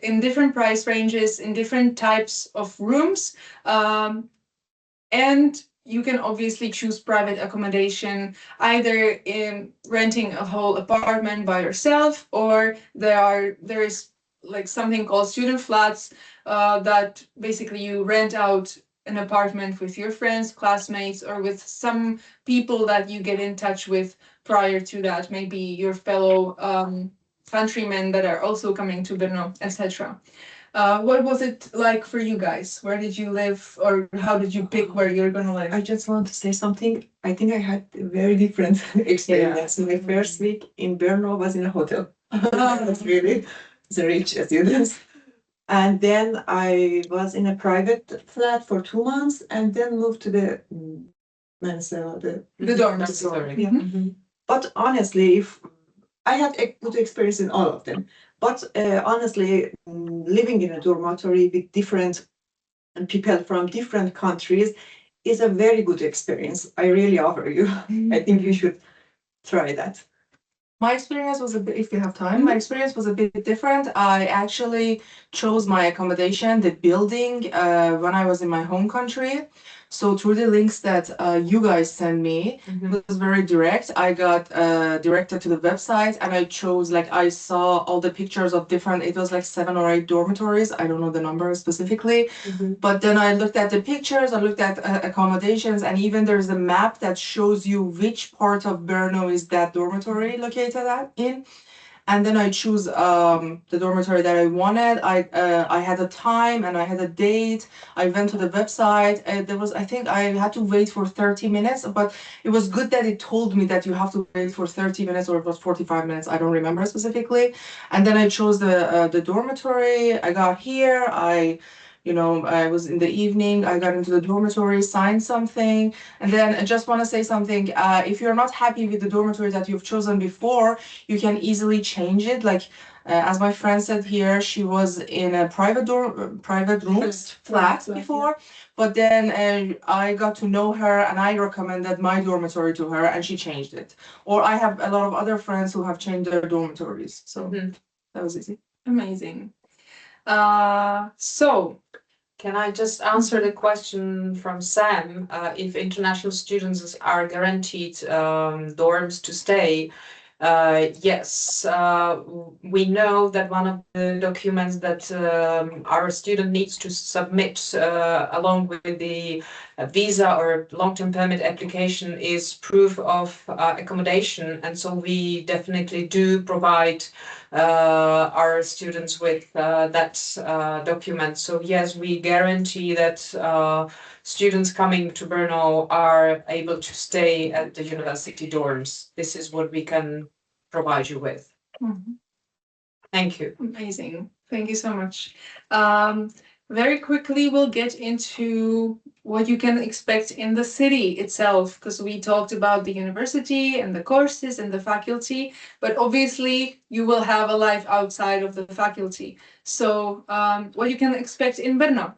in different price ranges, in different types of rooms. And you can obviously choose private accommodation, either in renting a whole apartment by yourself, or there is like something called student flats that basically you rent out an apartment with your friends, classmates, or with some people that you get in touch with prior to that, maybe your fellow countrymen that are also coming to Brno, etc. What was it like for you guys? Where did you live, or how did you pick where you're gonna live? I just want to say something. I think I had a very different experience. My first week in Brno was in a hotel. That's really the rich students. And then I was in a private flat for 2 months, and then moved to the The dormitory. Yeah. Mhm. But honestly, if I had a good experience in all of them. But honestly, living in a dormitory with different people from different countries is a very good experience. I really offer you. I think you should try that. My experience was a bit, if you have time, my experience was a bit different. I actually chose my accommodation, the building, when I was in my home country. So through the links that you guys sent me, it was very direct. I got directed to the website and I chose, like, I saw all the pictures of different, it was like 7 or 8 dormitories. I don't know the number specifically. But then I looked at the pictures, I looked at accommodations, and even there's a map that shows you which part of Brno is that dormitory located in. And then I choose the dormitory that I wanted. I had a time and I had a date. I went to the website. There was, I think I had to wait for 30 minutes, but it was good that it told me that you have to wait for 30 minutes, or it was 45 minutes. I don't remember specifically. And then I chose the dormitory. I got here. I was in the evening, I got into the dormitory, signed something, and then I just want to say something. If you're not happy with the dormitory that you've chosen before, you can easily change it. Like, as my friend said here, she was in a private room, flat before, but then I got to know her and I recommended my dormitory to her and she changed it. Or I have a lot of other friends who have changed their dormitories, so that was easy. Amazing. So, can I just answer the question from Sam? If international students are guaranteed dorms to stay, yes, we know that one of the documents that our student needs to submit along with the visa or long-term permit application is proof of accommodation, and so we definitely do provide our students with that document. So yes, we guarantee that students coming to Brno are able to stay at the university dorms. This is what we can provide you with. Thank you. Amazing. Thank you so much. Very quickly, we'll get into what you can expect in the city itself, because we talked about the university and the courses and the faculty, but obviously you will have a life outside of the faculty. So what you can expect in Brno.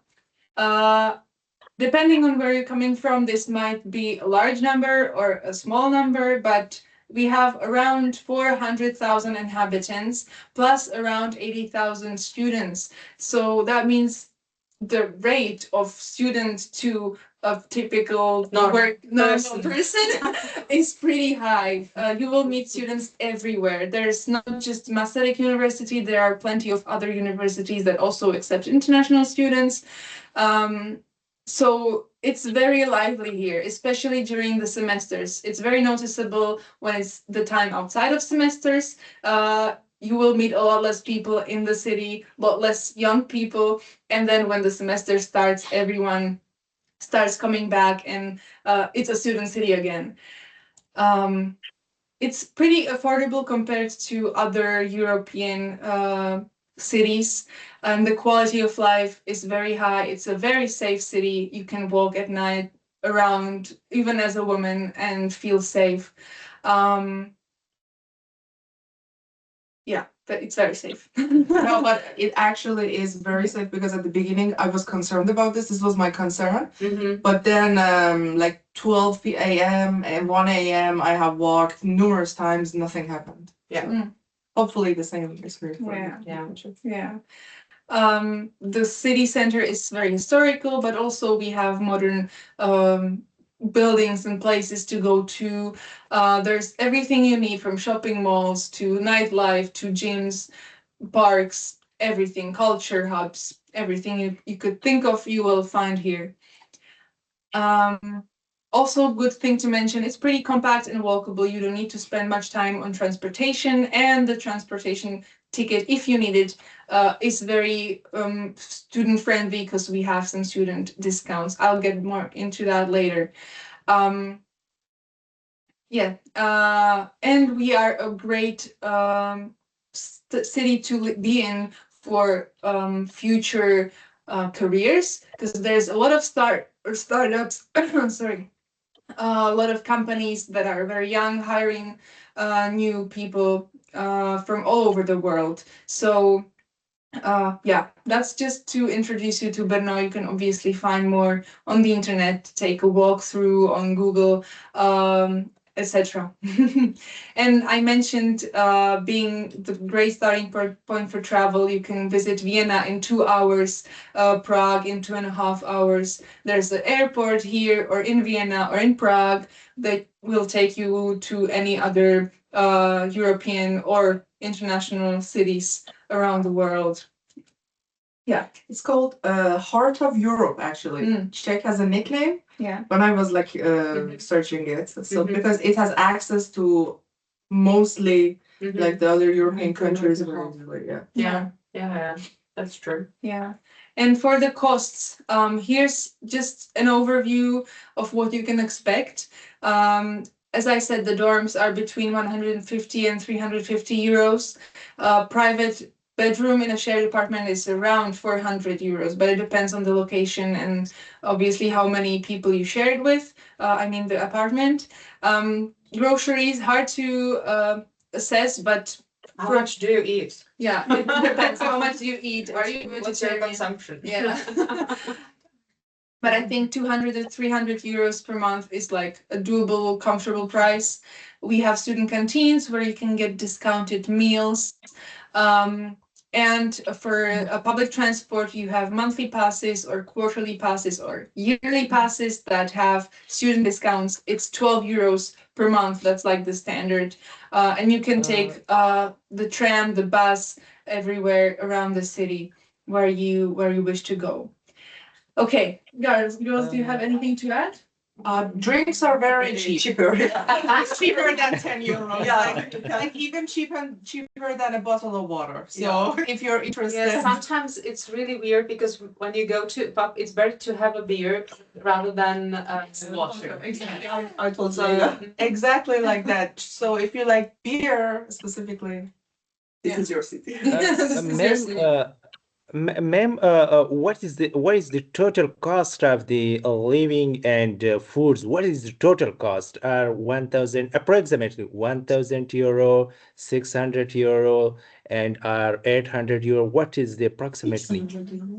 Depending on where you're coming from, this might be a large number or a small number, but we have around 400,000 inhabitants, plus around 80,000 students. So that means the rate of student to a typical normal person is pretty high. You will meet students everywhere. There's not just Masaryk University, there are plenty of other universities that also accept international students. So it's very lively here, especially during the semesters. It's very noticeable when it's the time outside of semesters. You will meet a lot less people in the city, a lot less young people. And then when the semester starts, everyone starts coming back and it's a student city again. It's pretty affordable compared to other European cities, and the quality of life is very high. It's a very safe city. You can walk at night around, even as a woman, and feel safe. Yeah, but it's very safe. No, but it actually is very safe, because at the beginning I was concerned about this. This was my concern. But then like 12 a.m. and 1 a.m. I have walked numerous times, nothing happened. Yeah. Hopefully the same experience for you. Yeah. The city center is very historical, but also we have modern buildings and places to go to. There's everything you need, from shopping malls to nightlife to gyms, parks, everything, culture hubs, everything you could think of, you will find here. Also, good thing to mention, it's pretty compact and walkable. You don't need to spend much time on transportation, and the transportation ticket, if you need it, is very student friendly, because we have some student discounts. I'll get more into that later. And we are a great city to be in for future careers, because there's a lot of startups. Sorry. A lot of companies that are very young, hiring new people from all over the world. So yeah, that's just to introduce you to Brno. You can obviously find more on the internet, take a walk through on Google. etc. And I mentioned being the great starting point for travel. You can visit Vienna in 2 hours, Prague in 2.5 hours. There's the airport here or in Vienna or in Prague that will take you to any other European or international cities around the world. Yeah, it's called Heart of Europe, actually. Czech has a nickname. Yeah. When I was like searching it, so because it has access to mostly like the other European countries. Yeah, that's true. Yeah. And for the costs, here's just an overview of what you can expect. As I said, the dorms are between 150 and 350 euros. Private bedroom in a shared apartment is around 400 euros, but it depends on the location and obviously how many people you share it with. I mean, the apartment. Groceries, hard to assess, but how much do you eat? Yeah, it depends how much you eat. Are you What's your vegetarian? consumption? Yeah. But I think 200 to 300 euros per month is like a doable, comfortable price. We have student canteens where you can get discounted meals. And for public transport, you have monthly passes or quarterly passes or yearly passes that have student discounts. It's 12 euros per month. That's like the standard. And you can take the tram, the bus, everywhere around the city where you wish to go. Okay, girls, do you have anything to add? Drinks are very cheap. Cheaper. Cheaper than 10 euros. Yeah, like even cheaper than a bottle of water. So if you're interested. Yeah, sometimes it's really weird because when you go to a pub, it's better to have a beer rather than Washing. Exactly. I told exactly like that. So if you like beer specifically, this is your city. Ma'am, what is the total cost of the living and foods? What is the total cost? Are 1,000 approximately 1,000 euro, 600 euro, and are 800 euro? What is the approximately?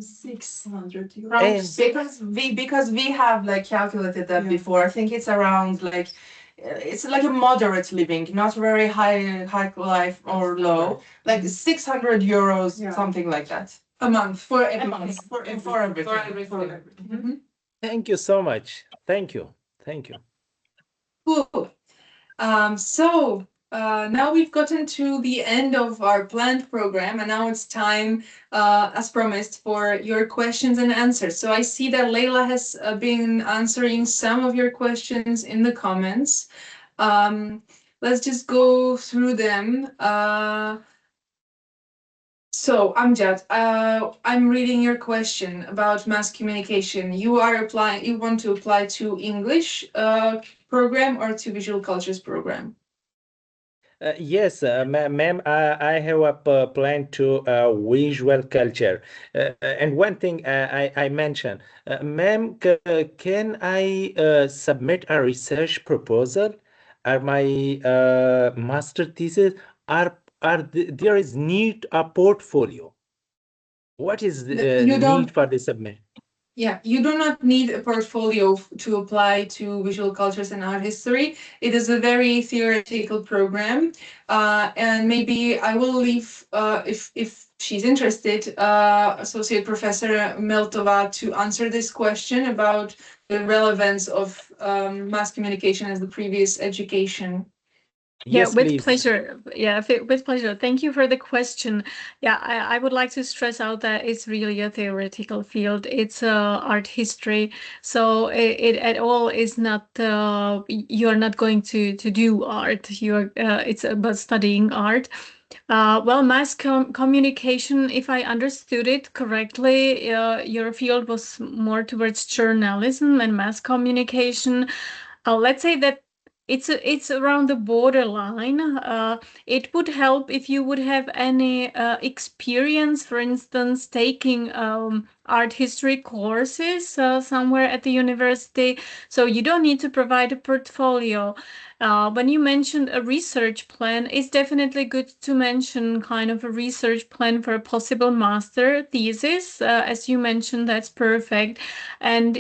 600 And Because we have like calculated that before. I think it's around like it's like a moderate living, not very high life or low, like 600 euros, something like that. A month for A everything. month for everything. thank you so much. Thank you. Thank you. Cool. So now we've gotten to the end of our planned program, and now it's time, as promised, for your questions and answers. So I see that Leila has been answering some of your questions in the comments. Let's just go through them. So Amjad, I'm reading your question about mass communication. You want to apply to English program or to visual cultures program? Yes, ma'am, I have a plan to visual culture. And one thing I mentioned, ma'am, can I submit a research proposal or my master thesis? There is need a portfolio? What is the need for the submit? Yeah, you do not need a portfolio to apply to visual cultures and art history. It is a very theoretical program, and maybe I will leave, if she's interested, Associate Professor Miltova to answer this question about the relevance of mass communication as the previous education. Yes, with please. pleasure. Yeah, with pleasure. Thank you for the question. Yeah, I would like to stress out that it's really a theoretical field. It's art history, so it at all is not. You're not going to do art. You're. It's about studying art. Well, mass communication, if I understood it correctly, your field was more towards journalism and mass communication. Let's say that it's around the borderline. It would help if you would have any experience, for instance, taking art history courses somewhere at the university. So you don't need to provide a portfolio. When you mentioned a research plan, it's definitely good to mention kind of a research plan for a possible master thesis. As you mentioned, that's perfect. And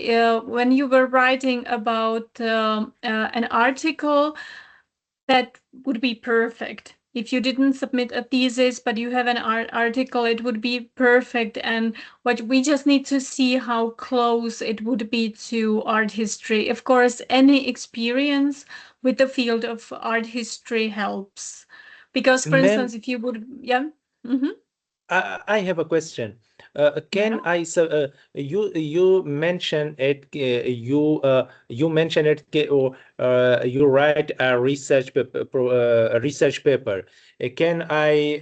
when you were writing about an article, that would be perfect. If you didn't submit a thesis, but you have an article, it would be perfect. And what we just need to see how close it would be to art history. Of course, any experience with the field of art history helps. Because, for Ma'am, instance, if you would, yeah. Mm-hmm. I have a question. Can Yeah. you mention it? You mention it. Or you write a research research paper. Can I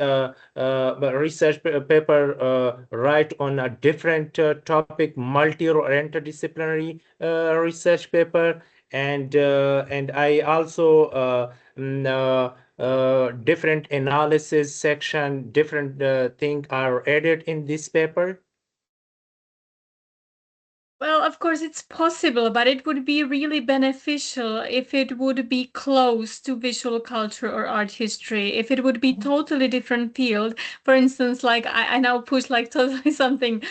research paper write on a different topic, multi or interdisciplinary research paper, and I also different analysis section, different thing are added in this paper? Well, of course, it's possible, but it would be really beneficial if it would be close to visual culture or art history. If it would be totally different field, for instance, like I now push like totally something.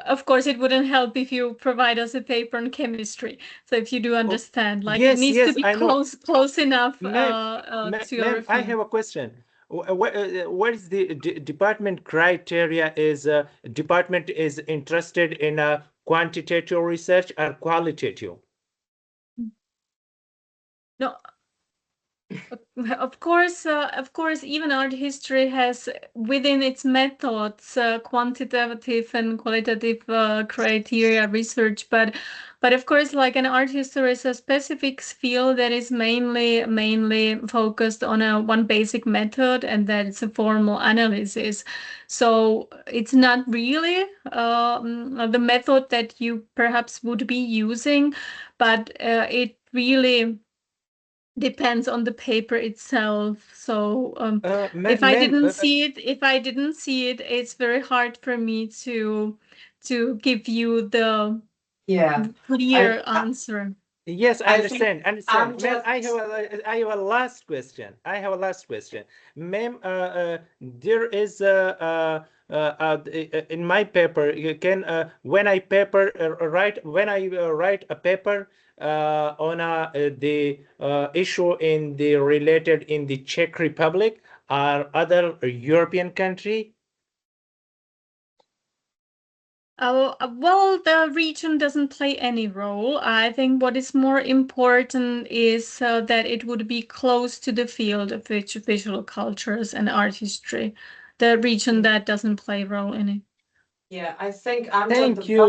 Of course, it wouldn't help if you provide us a paper on chemistry. So if you do understand, like it Yes, needs to yes, be I know. close enough Ma'am, to your ma'am, I field. have a question. What is the department criteria? Is department is interested in a quantitative research or qualitative? No, of course, even art history has within its methods quantitative and qualitative criteria research, but of course, like an art history is a specific field that is mainly focused on a one basic method, and that it's a formal analysis. So it's not really the method that you perhaps would be using, but it really depends on the paper itself. So if I Ma'am, didn't see it, it's very hard for me to give you the Yeah. clear I answer. yes, I I think understand. I'm Understand, ma'am. just I have a last question. I have a last question, ma'am. There is in my paper. You can when I paper write when I write a paper on the issue in the related in the Czech Republic or other European country. Well, the region doesn't play any role. I think what is more important is that it would be close to the field of visual cultures and art history. The region that doesn't play a role in it. Yeah, I think Amjad, Thank you.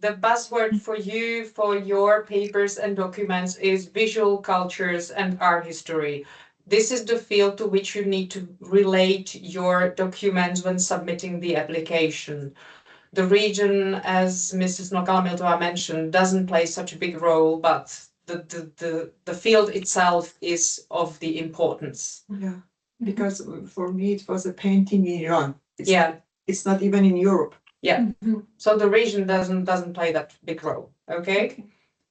the buzzword for you for your papers and documents is visual cultures and art history. This is the field to which you need to relate your documents when submitting the application. The region, as Mrs. Nokalamiltova mentioned, doesn't play such a big role, but the field itself is of the importance. Yeah, because for me it was a painting in Iran. Yeah, It's not even in Europe. yeah. So the region doesn't play that big role. Okay.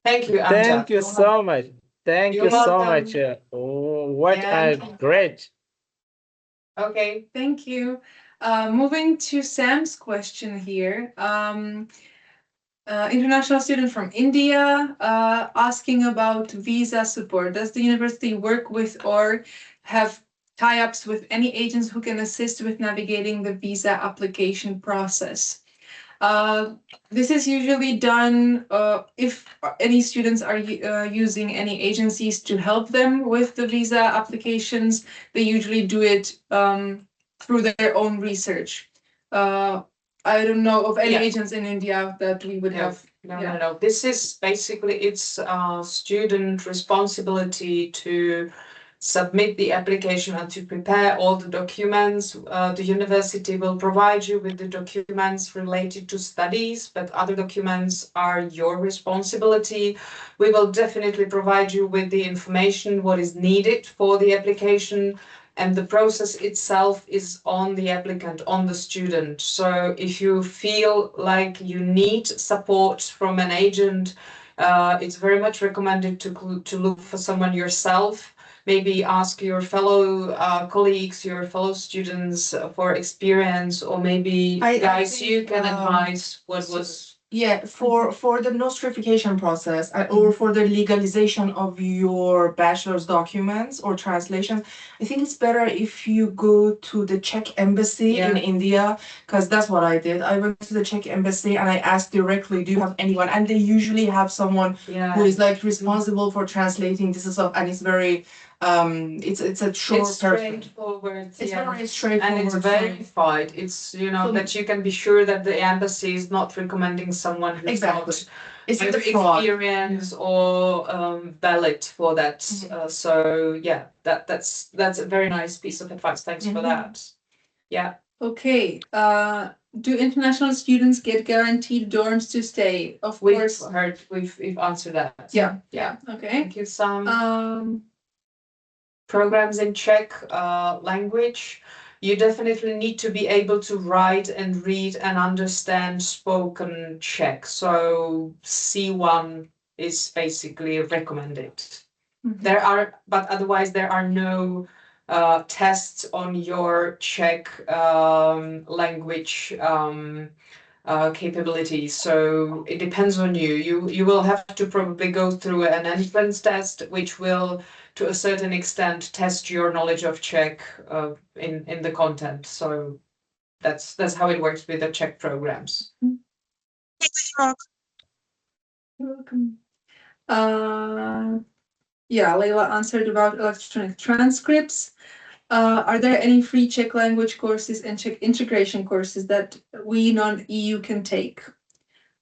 Thank you, Thank Amjad. you so much. Thank You're you so welcome. much. Oh, what Yeah. a great. Okay. Thank you. Moving to Sam's question here. International student from India asking about visa support. Does the university work with or have tie-ups with any agents who can assist with navigating the visa application process? This is usually done if any students are using any agencies to help them with the visa applications. They usually do it through their own research. I don't know of any agents in India that we would have. No. This is basically it's student responsibility to submit the application and to prepare all the documents. The university will provide you with the documents related to studies, but other documents are your responsibility. We will definitely provide you with the information what is needed for the application, and the process itself is on the applicant, on the student. So if you feel like you need support from an agent, it's very much recommended to look for someone yourself. Maybe ask your fellow colleagues, your fellow students for experience, or maybe I guys, think, you can advise what was Yeah, for the nostrification process or for the legalization of your bachelor's documents or translations, I think it's better if you go to the Czech embassy in India, because that's what I did. I went to the Czech embassy and I asked directly, do you have anyone? And they usually have someone who is like responsible for translating this stuff, and it's very it's a short It's straightforward. It's yeah. very straightforward. And it's verified. It's, you know, So- that you can be sure that the embassy is not recommending someone who's Exactly. not It's either the fraud. experience or valid for that. So yeah, that's a very nice piece of advice. Thanks for that. Yeah. Okay. Do international students get guaranteed dorms to stay? Of We've course. heard, we've answered that. Yeah. Yeah. Okay. Thank you, Sam. Programs Programs in Czech language. You definitely need to be able to write and read and understand spoken Czech. So C1 is basically recommended. There are, but otherwise there are no tests on your Czech language capabilities. So it depends on you. You will have to probably go through an entrance test, which will, to a certain extent, test your knowledge of Czech in the content. So that's how it works with the Czech programs. You're welcome. Yeah, Leila answered about electronic transcripts. Are there any free Czech language courses and Czech integration courses that we non-EU can take?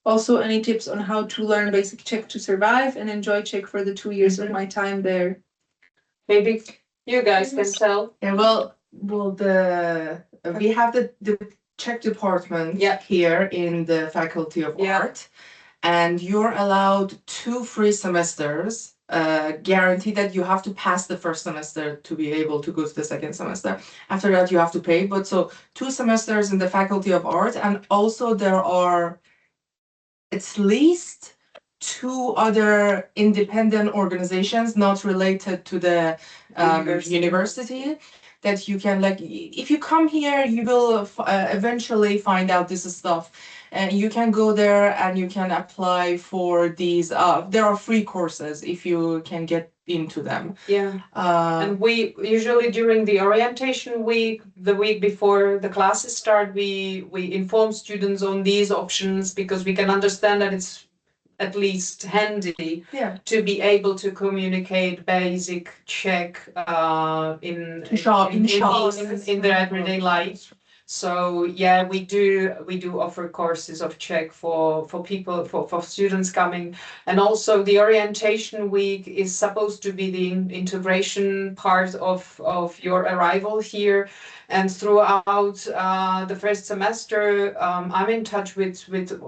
Also, any tips on how to learn basic Czech to survive and enjoy Czech for the 2 years of my time there? Maybe you guys can tell. Yeah, well, we have the Czech department here in the Faculty of Art, and you're allowed 2 free semesters. Guarantee that you have to pass the first semester to be able to go to the second semester. After that, you have to pay. But so 2 semesters in the Faculty of Art, and also there are at least 2 other independent organizations not related to the university that you can, like, if you come here, you will eventually find out this stuff. And you can go there and you can apply for these. There are free courses if you can get into them. Yeah. And we usually during the orientation week, the week before the classes start, we inform students on these options because we can understand that it's at least handy to be able to communicate basic Czech in their everyday life. So yeah, we do offer courses of Czech for people, for students coming, and also the orientation week is supposed to be the integration part of your arrival here. And throughout the first semester, I'm in touch with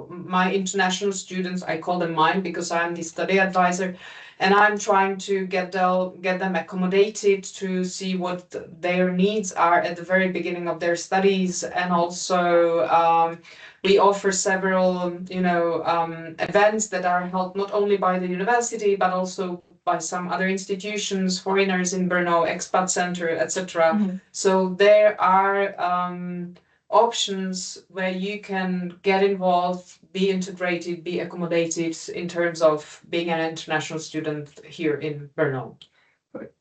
my international students. I call them mine because I'm the study advisor. And I'm trying to get them accommodated to see what their needs are at the very beginning of their studies. And also we offer several, events that are held not only by the university, but also by some other institutions, foreigners in Brno, expat center, etc. So there are options where you can get involved, be integrated, be accommodated in terms of being an international student here in Brno.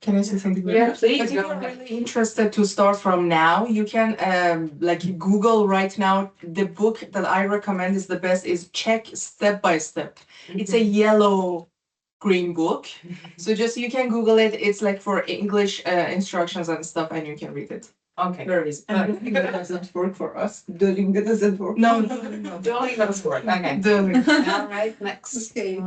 Can I say something? Yeah, please. But if you're really interested to start from now, you can Google right now. The book that I recommend is the best is Czech Step by Step. It's a yellow green book. So just you can Google it. It's like for English instructions and stuff, and you can read it. Okay. Very easy. Duolingo doesn't work for us. Duolingo doesn't work. No. Duolingo doesn't work. Okay. All right, next. Okay.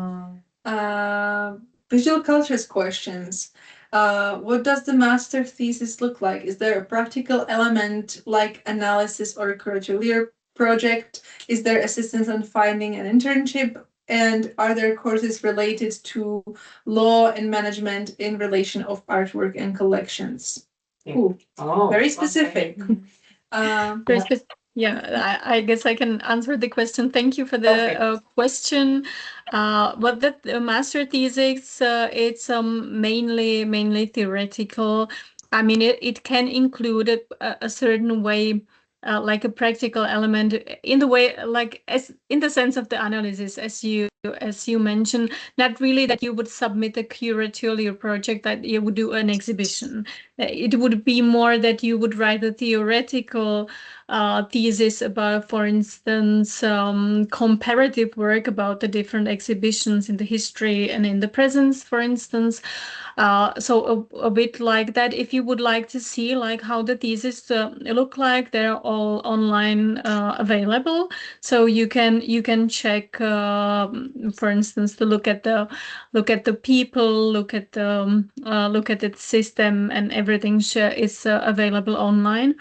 Visual cultures questions. What does the master thesis look like? Is there a practical element like analysis or a curricular project? Is there assistance on finding an internship? And are there courses related to law and management in relation of artwork and collections? Ooh, very specific. Very specific. Yeah, I guess I can answer the question. Thank you for the question. But the master thesis, it's mainly theoretical. I mean, it can include a certain way like a practical element in the way, like as in the sense of the analysis, as you mentioned, not really that you would submit a curatorial project, that you would do an exhibition. It would be more that you would write a theoretical thesis about, for instance, comparative work about the different exhibitions in the history and in the present, for instance. So a bit like that. If you would like to see like how the thesis look like, they're all online available. So you can check, for instance, to look at the people, look at the system, and everything is available online.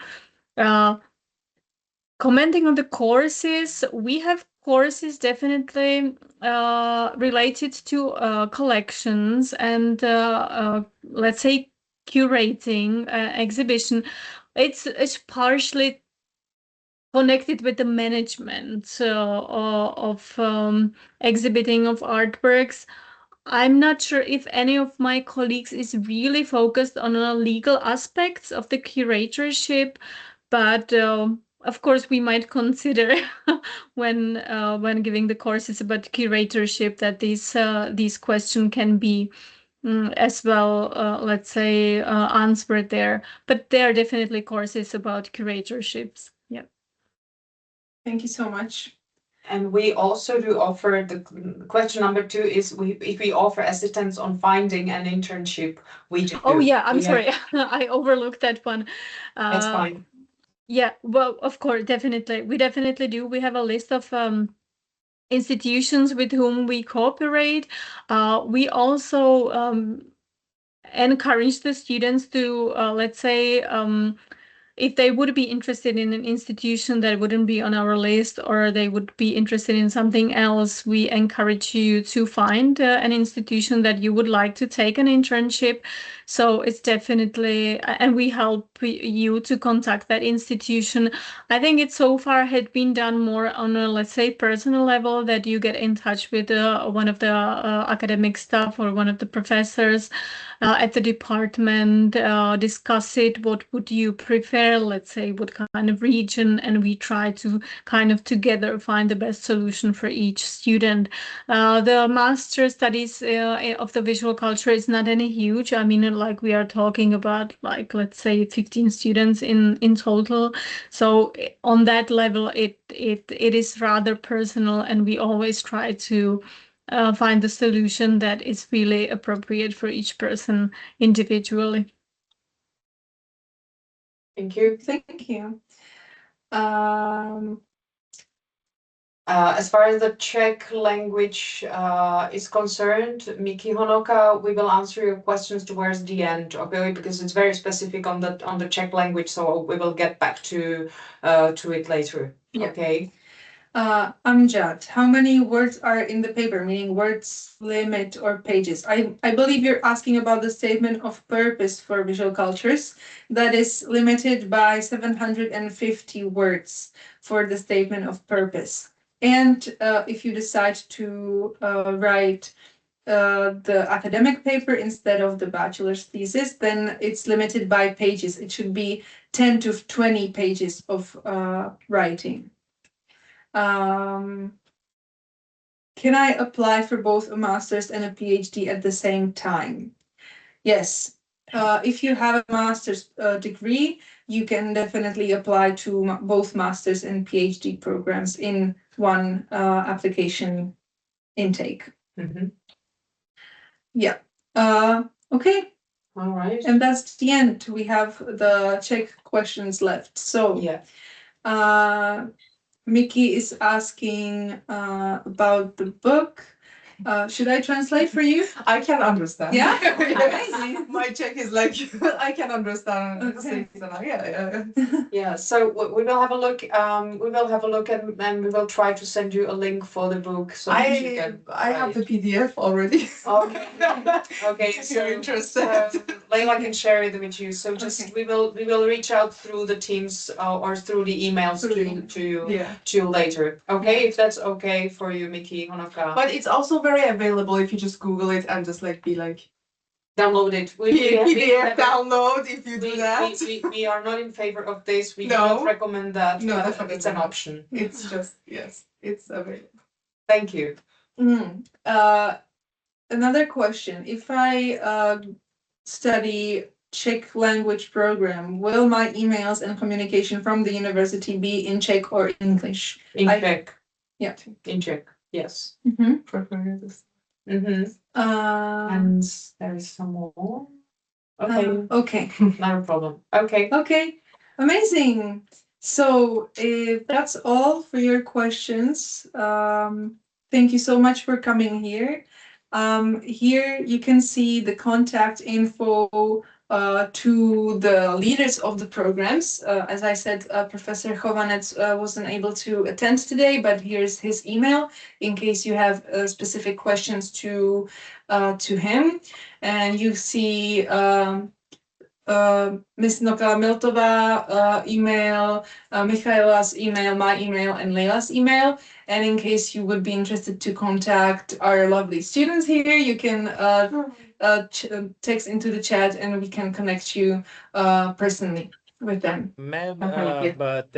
Commenting on the courses, we have courses definitely related to collections and let's say curating exhibition. It's partially connected with the management of exhibiting of artworks. I'm not sure if any of my colleagues is really focused on the legal aspects of the curatorship, but of course we might consider when giving the courses about curatorship that these questions can be as well, let's say, answered there. But there are definitely courses about curatorships. Yeah. Thank you so much. And we also do offer, the question number 2 is if we offer assistance on finding an internship, we do. Oh yeah, I'm sorry. I overlooked that one. That's fine. Yeah, well, of course, definitely. We definitely do. We have a list of institutions with whom we cooperate. We also encourage the students to, let's say, if they would be interested in an institution that wouldn't be on our list, or they would be interested in something else, we encourage you to find an institution that you would like to take an internship. So it's definitely, and we help you to contact that institution. I think it so far had been done more on a, let's say, personal level, that you get in touch with one of the academic staff or one of the professors at the department, discuss it. What would you prefer? Let's say what kind of region, and we try to kind of together find the best solution for each student. The master studies of the visual culture is not any huge. I mean, like we are talking about, like, let's say 15 students in total. So on that level, it is rather personal, and we always try to find the solution that is really appropriate for each person individually. Thank you. Thank you. As far as the Czech language is concerned, Miki Honoka, we will answer your questions towards the end, okay? Because it's very specific on the Czech language, so we will get back to it later. Yeah. Okay. Amjad, how many words are in the paper, meaning words limit or pages? I believe you're asking about the statement of purpose for visual cultures that is limited by 750 words for the statement of purpose. And if you decide to write the academic paper instead of the bachelor's thesis, then it's limited by pages. It should be 10 to 20 pages of writing. Can I apply for both a master's and a PhD at the same time? Yes. If you have a master's degree, you can definitely apply to both master's and PhD programs in one application intake. Mm-hmm. Yeah. Okay. All right. And that's the end. We have the Czech questions left. So yeah. Mickey is asking about the book. Should I translate for you? I can understand. Yeah? Amazing. My Czech is like, I can understand. Okay. Yeah. Yeah, so we will have a look. We will have a look, and we will try to send you a link for the book. So that you can I have the PDF already. Okay. Okay. If you're interested. Layla can share it with you. So just we will reach out through the Teams or through the emails to you later. Okay, if that's okay for you, Miki Honoka. But it's also very available if you just Google it and just like be like, download it. PDF download if you do that. We are not in favor of this. We do No. not recommend that. No, but definitely it's an not. option. It's just, yes, it's available. Thank you. Another question. If I study Czech language program, will my emails and communication from the university be in Czech or English? In Czech. Yeah. In Czech. Yes. Prefer this. And there is some more. Okay. Okay. Not a problem. Okay. Okay. Amazing. So if that's all for your questions, thank you so much for coming here. Here you can see the contact info to the leaders of the programs. As I said, Professor Chovanec wasn't able to attend today, but here's his email in case you have specific questions to him. And you see Ms. Nokala Miltová email, Michaila's email, my email, and Leila's email. And in case you would be interested to contact our lovely students here, you can text into the chat and we can connect you personally with them. Ma'am, Yeah. but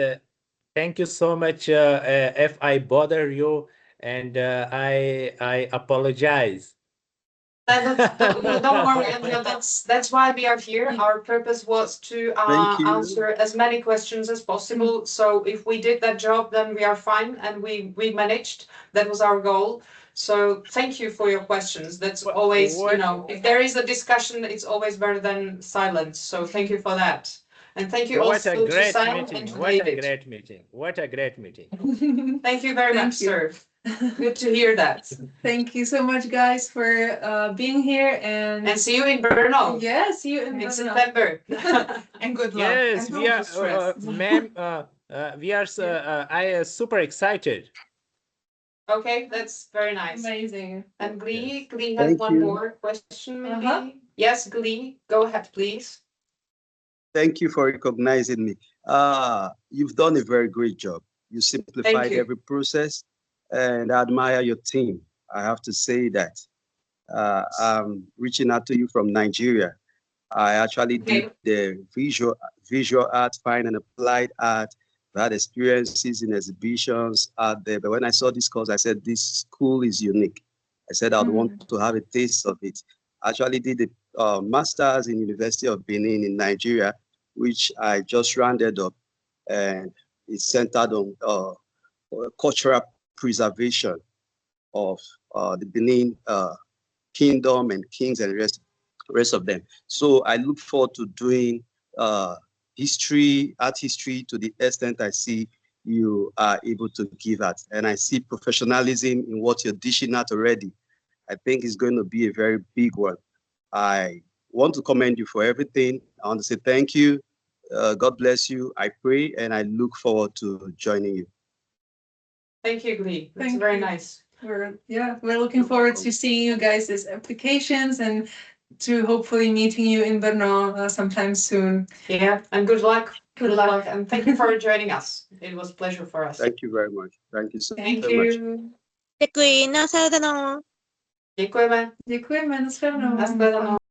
thank you so much if I bother you, and I apologize. Don't worry, Andrea. That's why we are here. Our purpose was to Thank you. answer as many questions as possible. So if we did that job, then we are fine, and we managed. That was our goal. So thank you for your questions. That's always, you know, if there is a discussion, it's always better than silence. So thank you for that. And thank you What a also to great Sam meeting. and to What a David. great meeting. What a great meeting. Thank you very much, you. sir. Good to hear that. Thank you so much, guys, for being here And see you in Brno yeah, see you in in Brno. September. And good luck. Yes, And we don't are, be stressed. ma'am. We are. I am super excited. Okay, that's very nice. Amazing. And Glee, Yes. Glee has Thank one you. more question, maybe? Uh-huh. Yes, Glee, go ahead, please. Thank you for recognizing me. You've done a very great job. You simplified you. every process, and I admire your team. I have to say that. I'm reaching out to you from Nigeria. I actually did the visual art, fine and applied art. I had experiences in exhibitions out there. But when I saw this course, I said, this school is unique. I said, I'd want to have a taste of it. I actually did a master's in University of Benin in Nigeria, which I just rounded up. And it's centered on cultural preservation of the Benin kingdom and kings and rest of them. So I look forward to doing history, art history, to the extent I see you are able to give that. And I see professionalism in what you're dishing out already. I think it's going to be a very big one. I want to commend you for everything. I want to say thank you. God bless you. I pray and I look forward to joining you. Thank you, Glee. That's Thank very you. nice. We're looking forward to seeing you guys' applications and to hopefully meeting you in Brno sometime soon. Yeah, and good luck. Good luck. And thank you for joining us. It was a pleasure for us. Thank you very much. Thank you so Thank much. you. Děkuji, nashledanou. Děkujeme. Děkujeme, nashledanou. Nashledanou.